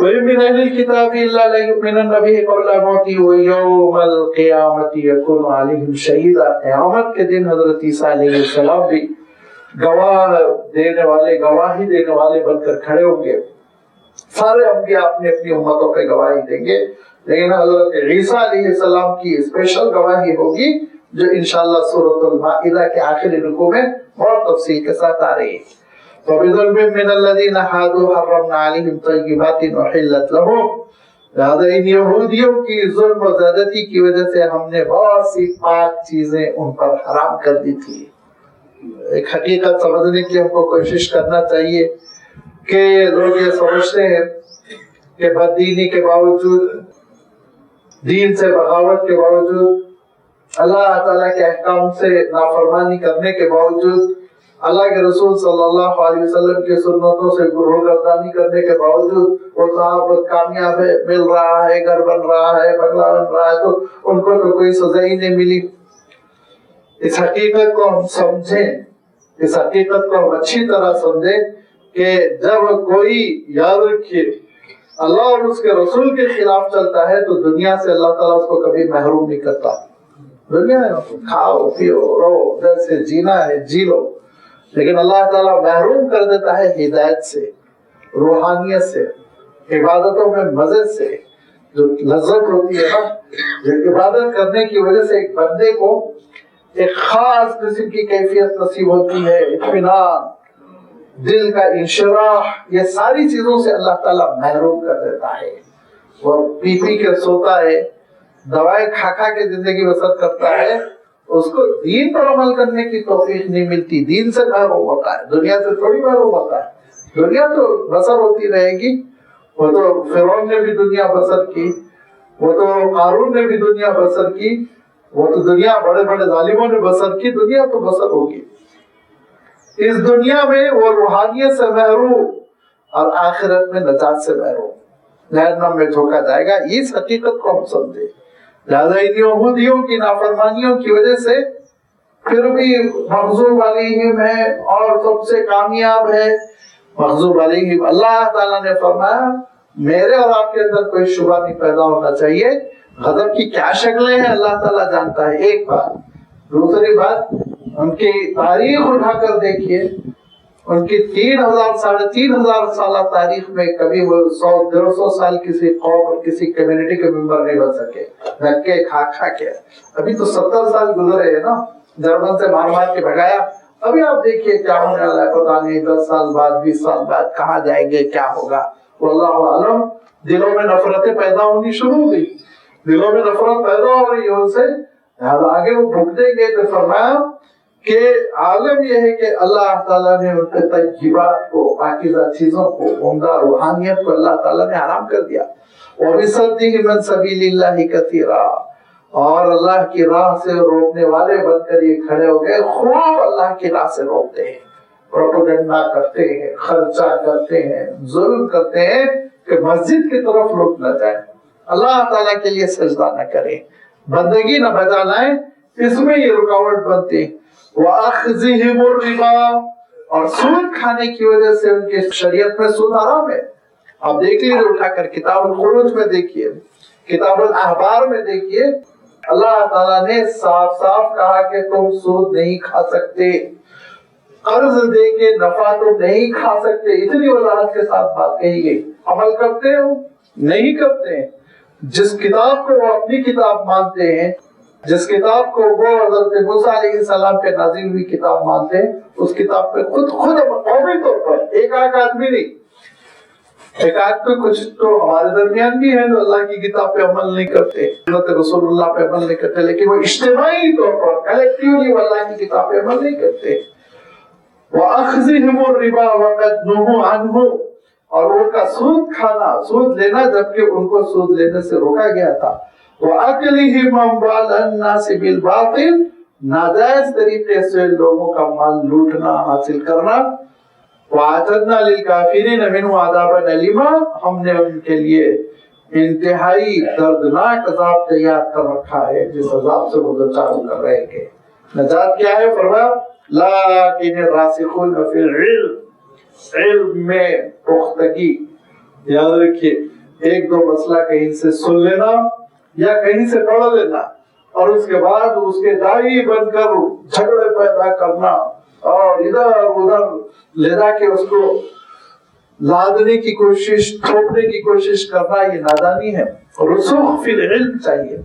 وَإِن مِّنْ أَهْلِ الْكِتَابِ إِلَّا لَيُؤْمِنَنَّ بِهِ قَبْلَ مَوْتِهِ وَيَوْمَ الْقِيَامَةِ يَكُونُ عَلَيْهِمْ شَهِيدًا۔ قیامت کے دن حضرت عیسیٰ علیہ السلام بھی گواہی دینے والے بن کر کھڑے ہوں گے۔ سارے انبیاء اپنی اپنی امتوں پہ گواہی دیں گے، لیکن حضرت عیسیٰ علیہ السلام کی اسپیشل گواہی ہوگی جو انشاءاللہ سورۃ المائدہ کے آخری رکوع میں بہت تفصیل کے ساتھ آ رہی ہے۔ فَبِظُلْمٍ مِّنَ الَّذِينَ هَادُوا حَرَّمْنَا عَلَيْهِمْ طَيِّبَاتٍ أُحِلَّتْ لَهُمْ۔ لہذا ان یہودیوں کی ظلم و زیادتی کی وجہ سے ہم نے بہت سی پاک چیزیں ان پر حرام کر دی تھی۔ ایک حقیقت سمجھنے کی ہم کو کوشش کرنا چاہیے کہ لوگ یہ سمجھتے ہیں کہ بددینی کے باوجود، دین سے بغاوت کے باوجود، اللہ تعالیٰ کے احکام سے نافرمانی کرنے کے باوجود، اللہ کے رسول صلی اللہ علیہ وسلم کی سنتوں سے روگردانی کرنے کے باوجود وہ صاحب کامیاب ہے، مل رہا ہے، گھر بن رہا ہے، بنگلہ بن رہا ہے، تو ان کو تو کوئی سزا ہی نہیں ملی۔ اس حقیقت کو ہم سمجھیں، اس حقیقت کو ہم اچھی طرح سمجھیں کہ جب کوئی، یاد رکھیے، اللہ اور اس کے رسول کے خلاف چلتا ہے تو دنیا سے اللہ تعالیٰ اس کو کبھی محروم نہیں کرتا۔ دنیا ہے، کھاؤ پیو رہو، جیسے جینا ہے جی لو، لیکن اللہ تعالیٰ محروم کر دیتا ہے ہدایت سے، روحانیت سے، عبادتوں میں مزے سے، جو لذت ہوتی ہے نا، جو عبادت کرنے کی وجہ سے ایک بندے کو ایک خاص قسم کی کیفیت نصیب ہوتی ہے، اطمینان، دل کا انشراح، یہ ساری چیزوں سے اللہ تعالیٰ محروم کر دیتا ہے۔ وہ پی پی کے سوتا ہے، دوائیں کھا کھا کے زندگی بسر کرتا ہے، اس کو دین پر عمل کرنے کی توفیق نہیں ملتی، دین سے محروم ہوتا ہے، دنیا سے تھوڑی محروم ہوتا ہے۔ دنیا تو بسر ہوتی رہے گی، وہ تو فرعون نے بھی دنیا بسر کی، وہ تو قارون نے بھی دنیا بسر کی، وہ تو دنیا بڑے بڑے ظالموں نے بسر کی، دنیا تو بسر ہوگی۔ اس دنیا میں وہ روحانیت سے محروم اور آخرت میں نجات سے محروم، جہنم میں جھونکا جائے گا۔ اس حقیقت کو ہم سمجھے۔ لہذا ان یہودیوں کی نافرمانیوں کی وجہ سے پھر بھی مغضوب علیہم ہے اور سب سے کامیاب ہے مغضوب علیہم۔ اللہ تعالیٰ نے فرمایا میرے اور آپ کے اندر کوئی شبہ نہیں پیدا ہونا چاہیے، غضب کی کیا شکلیں ہیں اللہ تعالیٰ جانتا ہے، ایک بات۔ دوسری بات، ان کی تاریخ اٹھا کر دیکھیے، ان کی 3000 ساڑھے 3000 سالہ تاریخ میں کبھی وہ 100-150 سال کسی قوم اور کسی کمیونٹی کے ممبر نہیں بن سکے، دھکے کھا کھا کے۔ ابھی تو 70 سال گزرے ہیں نا، جرمن سے مار مار کے بھگایا، ابھی آپ دیکھیے کیا ہونے والا ہے، پتہ نہیں 10 سال بعد 20 سال بعد کہاں جائیں گے، کیا ہوگا، واللہ عالم۔ دلوں میں نفرتیں پیدا ہونی شروع ہو گئی، دلوں میں نفرت پیدا ہو رہی ہے ان سے، آگے وہ بھوک دیں گے۔ تو فرمایا کہ عالم یہ ہے کہ اللہ تعالیٰ نے ان کے طیبات کو، پاکیزہ چیزوں کو، عمدہ روحانیت کو اللہ تعالیٰ نے حرام کر دیا۔ وَبِصَدِّهِمْ عَنْ سَبِيلِ اللَّهِ كَثِيرًا، اور اللہ کی راہ سے روکنے والے بن کر یہ کھڑے ہو گئے، خوب اللہ کی راہ سے روکتے ہیں، پروپیگنڈا کرتے ہیں، خرچہ کرتے ہیں، ظلم کرتے ہیں کہ مسجد کی طرف لوگ نہ جائیں، اللہ تعالیٰ کے لیے سجدہ نہ کریں، بندگی نہ بجا لائیں، اس میں یہ رکاوٹ بنتے ہیں۔ وَأَخْذِهِمُ الرِّبَا، اور سود کھانے کی وجہ سے ان کے شریعت میں سود حرام ہے۔ آپ دیکھ لیجیے اٹھا کر کتاب الخروج میں دیکھیے، کتاب الاحبار میں دیکھیے، اللہ تعالیٰ نے صاف صاف کہا کہ تم سود نہیں کھا سکتے، قرض دے کے نفع تم نہیں کھا سکتے، اتنی وضاحت کے ساتھ بات کہی گئی۔ عمل کرتے ہو؟ نہیں کرتے ہیں۔ جس کتاب کو وہ اپنی کتاب مانتے ہیں، جس کتاب کو وہ حضرت موسیٰ علیہ السلام پہ نازل ہوئی کتاب مانتے ہیں، اس کتاب پہ خود قومی طور پر ایک آدمی نہیں، ایک پہ کچھ تو ہمارے درمیان بھی ہیں جو اللہ کی کتاب پہ عمل نہیں کرتے، حضرت رسول اللہ پہ عمل نہیں کرتے، لیکن وہ اجتماعی طور پر کلیکٹیولی وہ اللہ کی کتاب پہ عمل نہیں کرتے۔ وَأَخْذِهِمُ الرِّبَا وَقَدْ نُهُوا عَنْهُ، اور ان کا سود کھانا، سود لینا، جبکہ ان کو سود لینے سے روکا گیا تھا۔ وَأَكْلِهِمْ أَمْوَالَ النَّاسِ بِالْبَاطِلِ، ناجائز طریقے سے لوگوں کا مال لوٹنا، حاصل کرنا۔ وَأَعْتَدْنَا لِلْكَافِرِينَ مِنْهُ عَذَابًا أَلِيمًا، ہم نے ان کے لیے انتہائی دردناک عذاب تیار کر رکھا ہے، جس عذاب سے وہ دوچار کر رہے ہیں۔ نجات کیا ہے؟ فرمایا لَٰكِنِ الرَّاسِخُونَ فِي الْعِلْمِ، علم میں پختگی، یاد رکھیے، ایک دو مسئلہ کہیں سے سن لینا یا کہیں سے پڑھ لینا اور اس کے بعد اس کے داعی بن کر جھگڑے پیدا کرنا اور ادھر ادھر لے جا کے اس کو لادنے کی کوشش، تھوپنے کی کوشش کرنا، یہ نادانی ہے۔ رسوخ فی العلم چاہیے،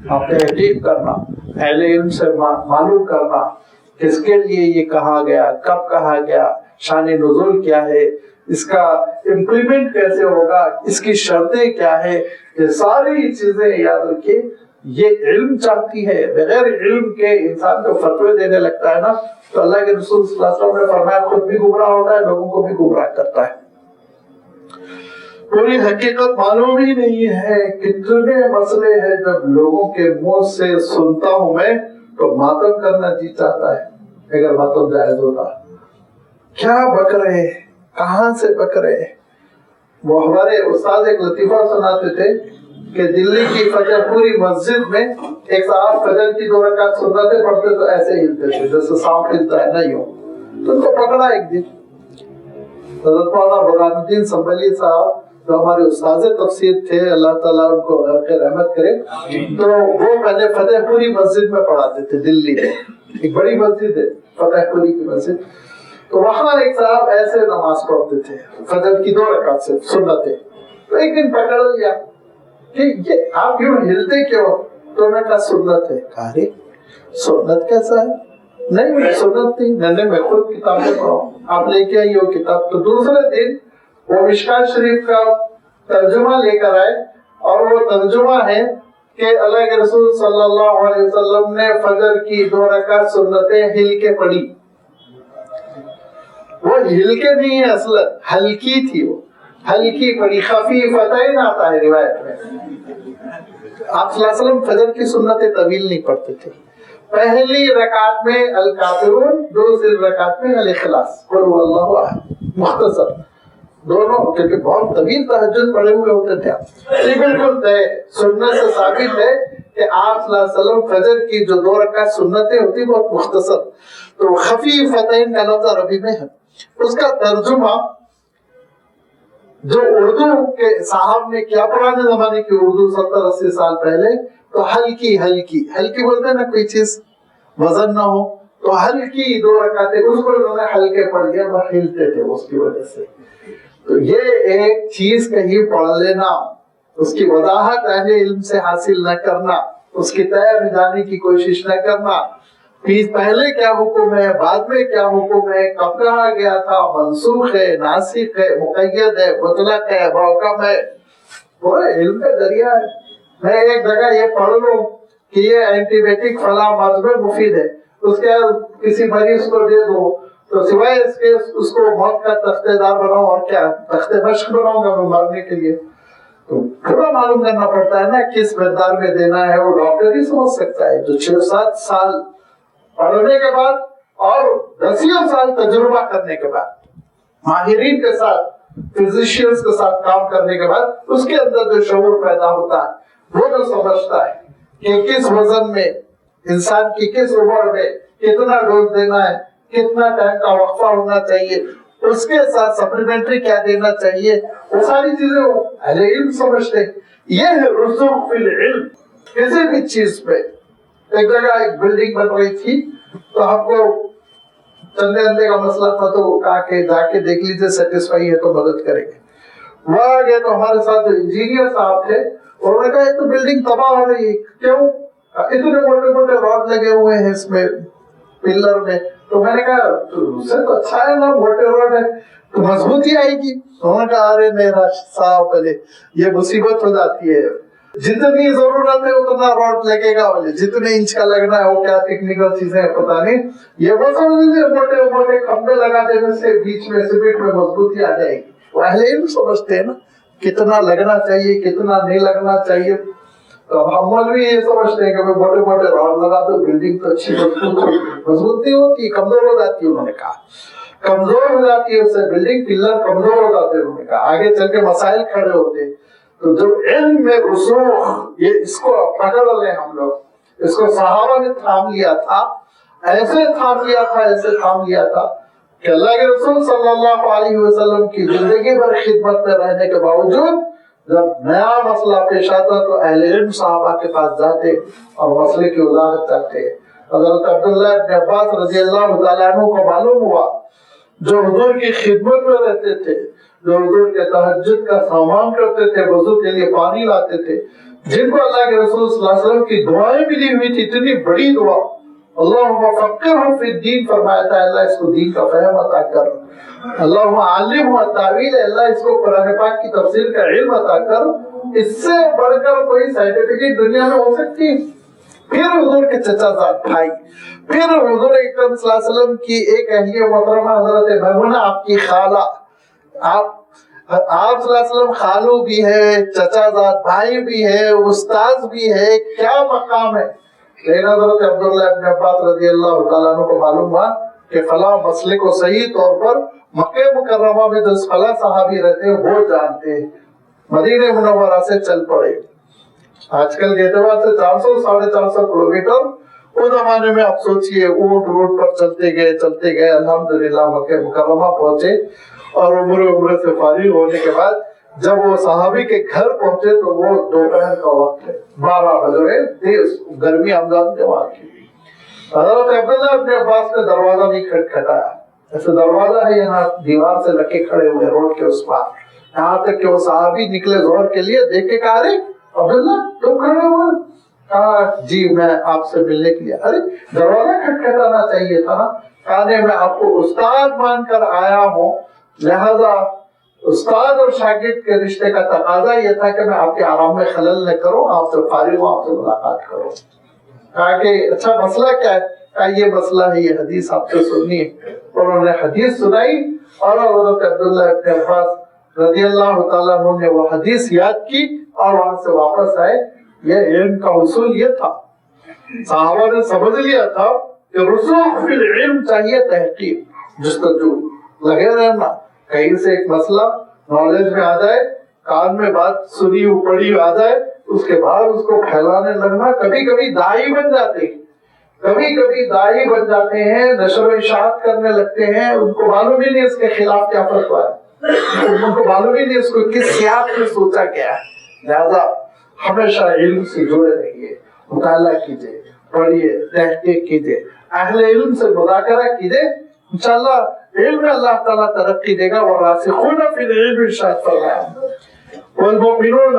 آپ تحقیق کرنا، اہل علم سے معلوم کرنا کس کے لیے یہ کہا گیا، کب کہا گیا، شان نزول کیا ہے، اس کا امپلیمنٹ کیسے ہوگا، اس کی شرطیں کیا ہے، یہ ساری چیزیں یاد رکھیے۔ یہ علم چاہتی ہے، بغیر علم کے انسان کو فتوے دینے لگتا ہے نا تو اللہ کے رسول صلی اللہ علیہ وسلم نے فرمایا خود بھی گمراہ ہوتا ہے، لوگوں کو بھی گمراہ کرتا ہے۔ پوری حقیقت معلوم ہی نہیں ہے، کتنے مسئلے ہیں جب لوگوں کے منہ سے سنتا ہوں میں تو ماتم کرنا جی چاہتا ہے، اگر ماتم جائز ہوتا۔ کیا بک رہے ہیں، کہاں سے بک رہے ہیں؟ وہ ہمارے استاد ایک لطیفہ سناتے تھے کہ دلی کی فتح پوری مسجد میں ایک صاحب فجر کی 2 رکعت سنتیں پڑھتے تو ایسے ہلتے تھے جیسے سانپ ہلتا ہے، نہیں ہو تو ان کو پکڑا ایک دن حضرت مولانا برہان الدین سنبھلی صاحب جو ہمارے استاد تفسیر تھے، اللہ تعالیٰ ان کو غرق رحمت کرے، تو وہ پہلے فتح پوری مسجد میں پڑھاتے تھے دلی میں، ایک بڑی مسجد ہے فتح پوری کی مسجد، تو وہاں ایک صاحب ایسے نماز پڑھتے تھے فجر کی 2 رکعت سے سنتیں، تو ایک دن پکڑ لیا کہ یہ آپ یوں ہلتے کیوں؟ تو میں کہا سنت ہے۔ کہا رے سنت کیسا ہے؟ نہیں سنت نہیں، میں خود کتابیں پڑھاؤں، آپ لے کے آئیے وہ کتاب۔ تو دوسرے دن وہ مشکات شریف کا ترجمہ لے کر آئے اور وہ ترجمہ ہے کہ اللہ کے رسول صلی اللہ علیہ وسلم نے فجر کی 2 رکعت سنتیں ہل کے پڑھی۔ وہ ہل کے نہیں ہے، اصل ہلکی تھی، وہ ہلکی پڑھی، خفیفتین آتا ہے روایت میں۔ آپ صلی اللہ علیہ وسلم فجر کی سنتیں طویل نہیں پڑھتے تھے، پہلی رکعت میں الکافرون، دوسری رکعت میں الاخلاص، قل هو اللہ احد، مختصر دونوں، کیونکہ بہت طویل تہجد پڑھے ہوئے ہوتے تھے۔ یہ بالکل طے سنت سے ثابت ہے کہ آپ صلی اللہ علیہ وسلم فجر کی جو 2 رکعت سنتیں ہوتی بہت مختصر، تو خفیفتین کا لفظ عربی میں ہے۔ اس کا ترجمہ جو اردو کے صاحب نے کیا، پرانے زمانے کی اردو 70-80 سال پہلے، تو ہلکی ہلکی ہلکی بولتے ہیں نا، کوئی چیز وزن نہ ہو، تو ہلکی 2 رکعتیں، اس کو انہوں نے ہلکے پڑھ دیا، وہ ہلتے تھے اس کی وجہ سے۔ تو یہ ایک چیز کہیں پڑھ لینا، اس کی وضاحت اہل علم سے حاصل نہ کرنا، اس کی تہ میں جانے کی کوشش نہ کرنا، پہلے کیا حکم ہے، بعد میں کیا حکم ہے، کب کہا گیا تھا، منسوخ ہے، ناسخ ہے، مقید ہے، مطلق ہے، محکم ہے، پورے علم کا ذریعہ ہے۔ میں ایک جگہ یہ پڑھ لوں کہ یہ اینٹی بائیوٹک فلاں مرض میں مفید ہے، اس کے کسی مریض کو دے دو تو سوائے اس کے اس کو موت کا تختہ دار بناؤں اور کیا تختہ مشق بناؤں گا میں مرنے کے لیے، تو پورا معلوم کرنا پڑتا ہے نا کس مقدار میں دینا ہے، وہ ڈاکٹر ہی سمجھ سکتا ہے جو 6-7 سال پڑھنے کے بعد اور 10 سال تجربہ کرنے کے بعد، ماہرین کے ساتھ، فزیشینز کے ساتھ کام کرنے کے بعد اس کے اندر جو شعور پیدا ہوتا ہے، وہ جو سمجھتا ہے کہ کس وزن میں انسان کی کس عمر میں کتنا ڈوز دینا ہے، کتنا ٹائم کا وقفہ ہونا چاہیے، اس کے ساتھ سپلیمنٹری کیا دینا چاہیے، وہ ساری چیزیں اہل علم سمجھتے ہیں۔ یہ ہے رسوخ فی العلم۔ کسی بھی چیز پہ ایک جگہ ایک بلڈنگ بن رہی تھی تو ہم کو چندے اندے کا مسئلہ تھا، تو کہا کہ جا کے دیکھ لیجیے، سیٹسفائی ہے تو مدد کریں گے۔ وہاں گئے تو ہمارے ساتھ جو انجینئر صاحب تھے انہوں نے کہا یہ تو بلڈنگ تباہ ہو رہی ہے، کیوں؟ اتنے موٹے موٹے راڈ لگے ہوئے ہیں اس میں پلر میں۔ تو میں نے کہا اس سے تو اچھا ہے نا، موٹے راڈ ہے تو مضبوطی آئے گی۔ انہوں نے کہا ارے میرا صاحب پہلے یہ مصیبت ہو جاتی ہے، جتنی ضرورت ہے اتنا راڈ لگے گا، جتنے انچ کا لگنا ہے، وہ کیا ٹیکنیکل چیزیں پتا نہیں، یہ وہ سمجھ لیجیے موٹے موٹے کھمبے لگا دینے سے بیچ میں سیمنٹ میں مضبوطی آ جائے گی۔ وہ اہل علم سمجھتے ہیں نا کتنا لگنا چاہیے، کتنا نہیں لگنا چاہیے۔ تو اب ہم مولوی یہ سمجھتے ہیں کہ موٹے موٹے راڈ لگا دو بلڈنگ تو اچھی مضبوط نہیں ہوتی، کمزور ہو جاتی ہے۔ انہوں نے کہا کمزور ہو جاتی ہے اس سے بلڈنگ، پلر کمزور ہو جاتے ہیں۔ انہوں نے کہا آگے چل کے مسائل کھڑے ہوتے ہیں۔ تو جو علم میں رسوخ، یہ اس کو پکڑ لیں ہم لوگ، اس کو صحابہ نے تھام لیا تھا، ایسے تھام لیا تھا کہ اللہ کے رسول صلی اللہ علیہ وسلم کی زندگی بھر خدمت میں رہنے کے باوجود جب نیا مسئلہ پیش آتا تو اہل علم صحابہ کے پاس جاتے اور مسئلے کی وضاحت کرتے. حضرت عبداللہ ابن عباس رضی اللہ تعالیٰ عنہ کو معلوم ہوا جو حضور کی خدمت میں رہتے تھے، جو حضور کے تہجد کا سامان کرتے تھے، وضو کے لیے پانی لاتے تھے، جن کو اللہ کے رسول صلی اللہ علیہ وسلم کی دعائیں ملی ہوئی تھی، اتنی بڑی دعا اللہم فقہہ فی الدین فرمایا تھا، اللہ اس کو دین کا فہم عطا کر، اللہم علمہ التاویل، اللہ اس کو قرآن پاک کی تفسیر کا علم عطا کر. اس سے بڑھ کر کوئی سرٹیفکیٹ دنیا میں ہو سکتی؟ پھر حضور کے چچا زاد بھائی، پھر حضور اکرم صلی اللہ علیہ وسلم کی ایک اہلیہ محترمہ حضرت میمونہ آپ کی خالہ، آپ صلی اللہ علیہ وسلم خالو بھی ہے، چچا زاد بھائی بھی ہے، استاذ بھی ہے، کیا مقام ہے. لیکن حضرت عبداللہ ابن عباس رضی اللہ تعالیٰ عنہ کو معلوم ہوا کہ فلاں مسئلے کو صحیح طور پر مکہ مکرمہ میں جو فلاں صحابی رہتے ہیں وہ جانتے ہیں، مدینہ منورہ سے چل پڑے. آج کل کے اعتبار سے 400-450 کلومیٹر، اس زمانے میں آپ سوچئے اونٹ روڈ پر چلتے گئے الحمدللہ مکہ مکرمہ پہنچے. اور عمرے سے فارغ ہونے کے بعد جب وہ صحابی کے گھر پہنچے تو وہ دوپہر کا وقت ہے، 12 بجے، تیز گرمی ہمدان کے وہاں کی. حضرت عبداللہ ابن عباس نے دروازہ نہیں کھٹکھٹایا، ایسے دروازہ ہے یہاں دیوار سے لگے کھڑے ہوئے روڈ کے اس پار، یہاں تک کہ وہ صحابی نکلے ظہر کے لیے، دیکھ کے کہا ارے عبداللہ تم کھڑے ہوئے؟ کہا جی میں آپ سے ملنے کے لیے. ارے دروازہ کھٹکھٹانا چاہیے تھا نا. کہا نہیں میں آپ کو استاد مان کر آیا ہوں، لہذا استاد اور شاگرد کے رشتے کا تقاضا یہ تھا کہ میں آپ کے آرام میں خلل نہ کروں، آپ سے فارغ ہوں، آپ سے ملاقات کروں. کہا کہ اچھا مسئلہ کیا ہے؟ کہا یہ مسئلہ ہے، یہ حدیث آپ سے سننی ہے. انہوں نے حدیث سنائی اور حضرت عبداللہ ابن عباس رضی اللہ تعالیٰ عنہ نے وہ حدیث یاد کی اور وہاں سے واپس آئے. یہ علم کا اصول یہ تھا، صحابہ نے سمجھ لیا تھا کہ رسوخ فی العلم چاہیے، تحقیق جستجو، لگے رہنا. کہیں سے ایک مسئلہ نالج میں آ جائے، کان میں بات سنی پڑھی آ جائے، اس کے بعد اس کو پھیلانے لگنا. کبھی کبھی داعی بن جاتے ہیں، نشر و اشاعت کرنے لگتے ہیں، ان کو معلوم ہی نہیں اس کے خلاف کیا فتویٰ ہے، ان کو معلوم ہی نہیں اس کو کس سیاق میں سوچا گیا ہے. لہذا ہمیشہ علم سے جڑے رہیے، مطالعہ کیجیے، پڑھیے، تحقیق کیجیے، اہل علم سے مذاکرہ کیجیے، انشاءاللہ علم میں اللہ تعالیٰ ترقی دے گا. والراسخون فی العلم ارشاد فرمایا، والمؤمنون،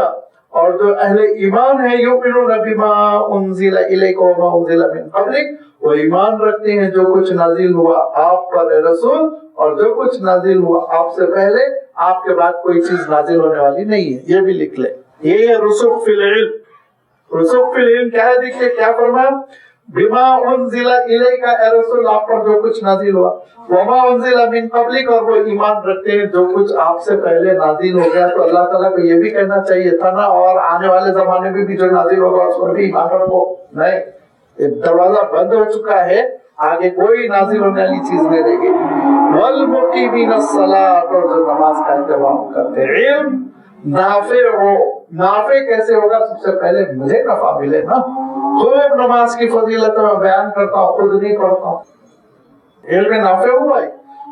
اور جو اہل ایمان ہے، یؤمنون بما انزل الیک وما انزل من قبلک، وہ ایمان رکھتے ہیں جو کچھ نازل ہوا آپ پر اے رسول اور جو کچھ نازل ہوا آپ سے پہلے، آپ کے بعد کوئی چیز نازل ہونے والی نہیں ہے. یہ بھی لکھ لیں، یہ ہے رسوخ فی العلم. رسوخ فی العلم کیا ہے؟ دیکھیں کیا فرمایا، بما انزل الیک اے رسول، آپ پر جو کچھ نازل ہوا، وما انزل من قبلک، اور وہ ایمان رکھتے ہیں جو کچھ آپ سے پہلے نازل ہو گیا. تو اللہ تعالیٰ کو یہ بھی کہنا چاہیے تھا نا، اور آنے والے زمانے میں بھی جو نازل ہوگا اس پر بھی ایمان رکھو. نہیں، دروازہ بند ہو چکا ہے، آگے کوئی نازل ہونے والی چیز نہیں رہے گی. والمقیمین الصلاۃ، اور جو نماز کا اہتمام کرتے ہیں. علم نافع ہو، نافع کیسے ہوگا؟ سب سے پہلے مجھے نفع ملے نا. خوب نماز کی فضیلت میں بیان کرتا ہوں، خود نہیں پڑھتا ہوں. علم نافع ہوا ہے،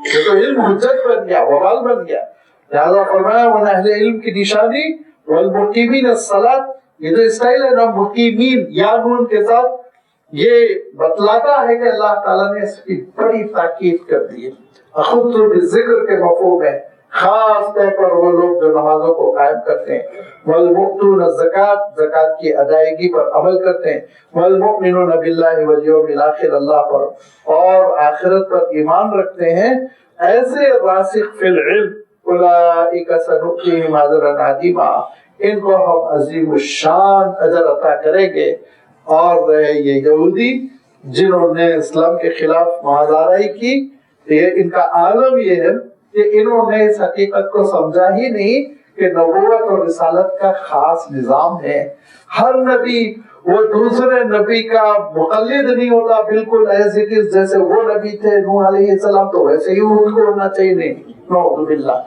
یہ تو علم حجت بن گیا، وبال بن گیا. لہذا فرمایا وہ اہل علم کی نشانی والمقیمین الصلاۃ. یہ جو اسٹائل ہے نا مقیمین یا نون کے ساتھ، یہ بتلاتا ہے کہ اللہ تعالیٰ نے اس کی بڑی تاکید کر دی ہے. اخذت بالذکر کے مفہوم ہے، خاص طور پر وہ لوگ جو نمازوں کو قائم کرتے ہیں. والمؤتون الزکات، زکات کی ادائیگی پر عمل کرتے ہیں. والمؤمنون باللہ والیوم الاخر، اللہ پر اور آخرت پر ایمان رکھتے ہیں. ایسے راسخ فی العلم، اولئک سنؤتیہم اجرا عظیما، ان کو ہم عظیم الشان اجر عطا کریں گے. اور یہ یہودی جنہوں نے اسلام کے خلاف معاذرائی کی، ان کا عالم یہ ہے کہ انہوں نے اس حقیقت کو سمجھا ہی نہیں کہ نبوت اور رسالت کا خاص نظام ہے. ہر نبی وہ دوسرے نبی کا مقلد نہیں ہوتا، بالکل ایز اٹ از، جیسے وہ نبی تھے نوح علیہ السلام تو ویسے ہی ان کو ہونا چاہیے. نہیں، نعوذ باللہ.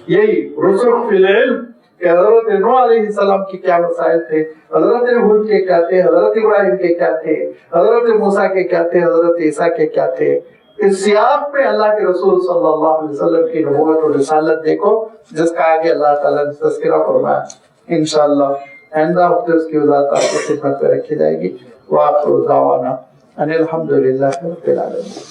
یہی رسوخ فی العلم کہ حضرت نوح علیہ السلام کی کیا مسائل تھے، حضرت ہود کے کیا تھے، حضرت ابراہیم کے کیا تھے، حضرت موسیٰ کے کیا تھے، حضرت عیسیٰ کے کیا تھے. اس سیاق میں اللہ کے رسول صلی اللہ علیہ وسلم کی نبوت اور رسالت دیکھو، جس کا آگے اللہ تعالیٰ نے تذکرہ فرمایا. انشاءاللہ آئندہ ہفتے اس کی وضاحت آپ کی خدمت میں رکھی جائے گی. وآخر دعوانا ان الحمد للہ رب العالمین.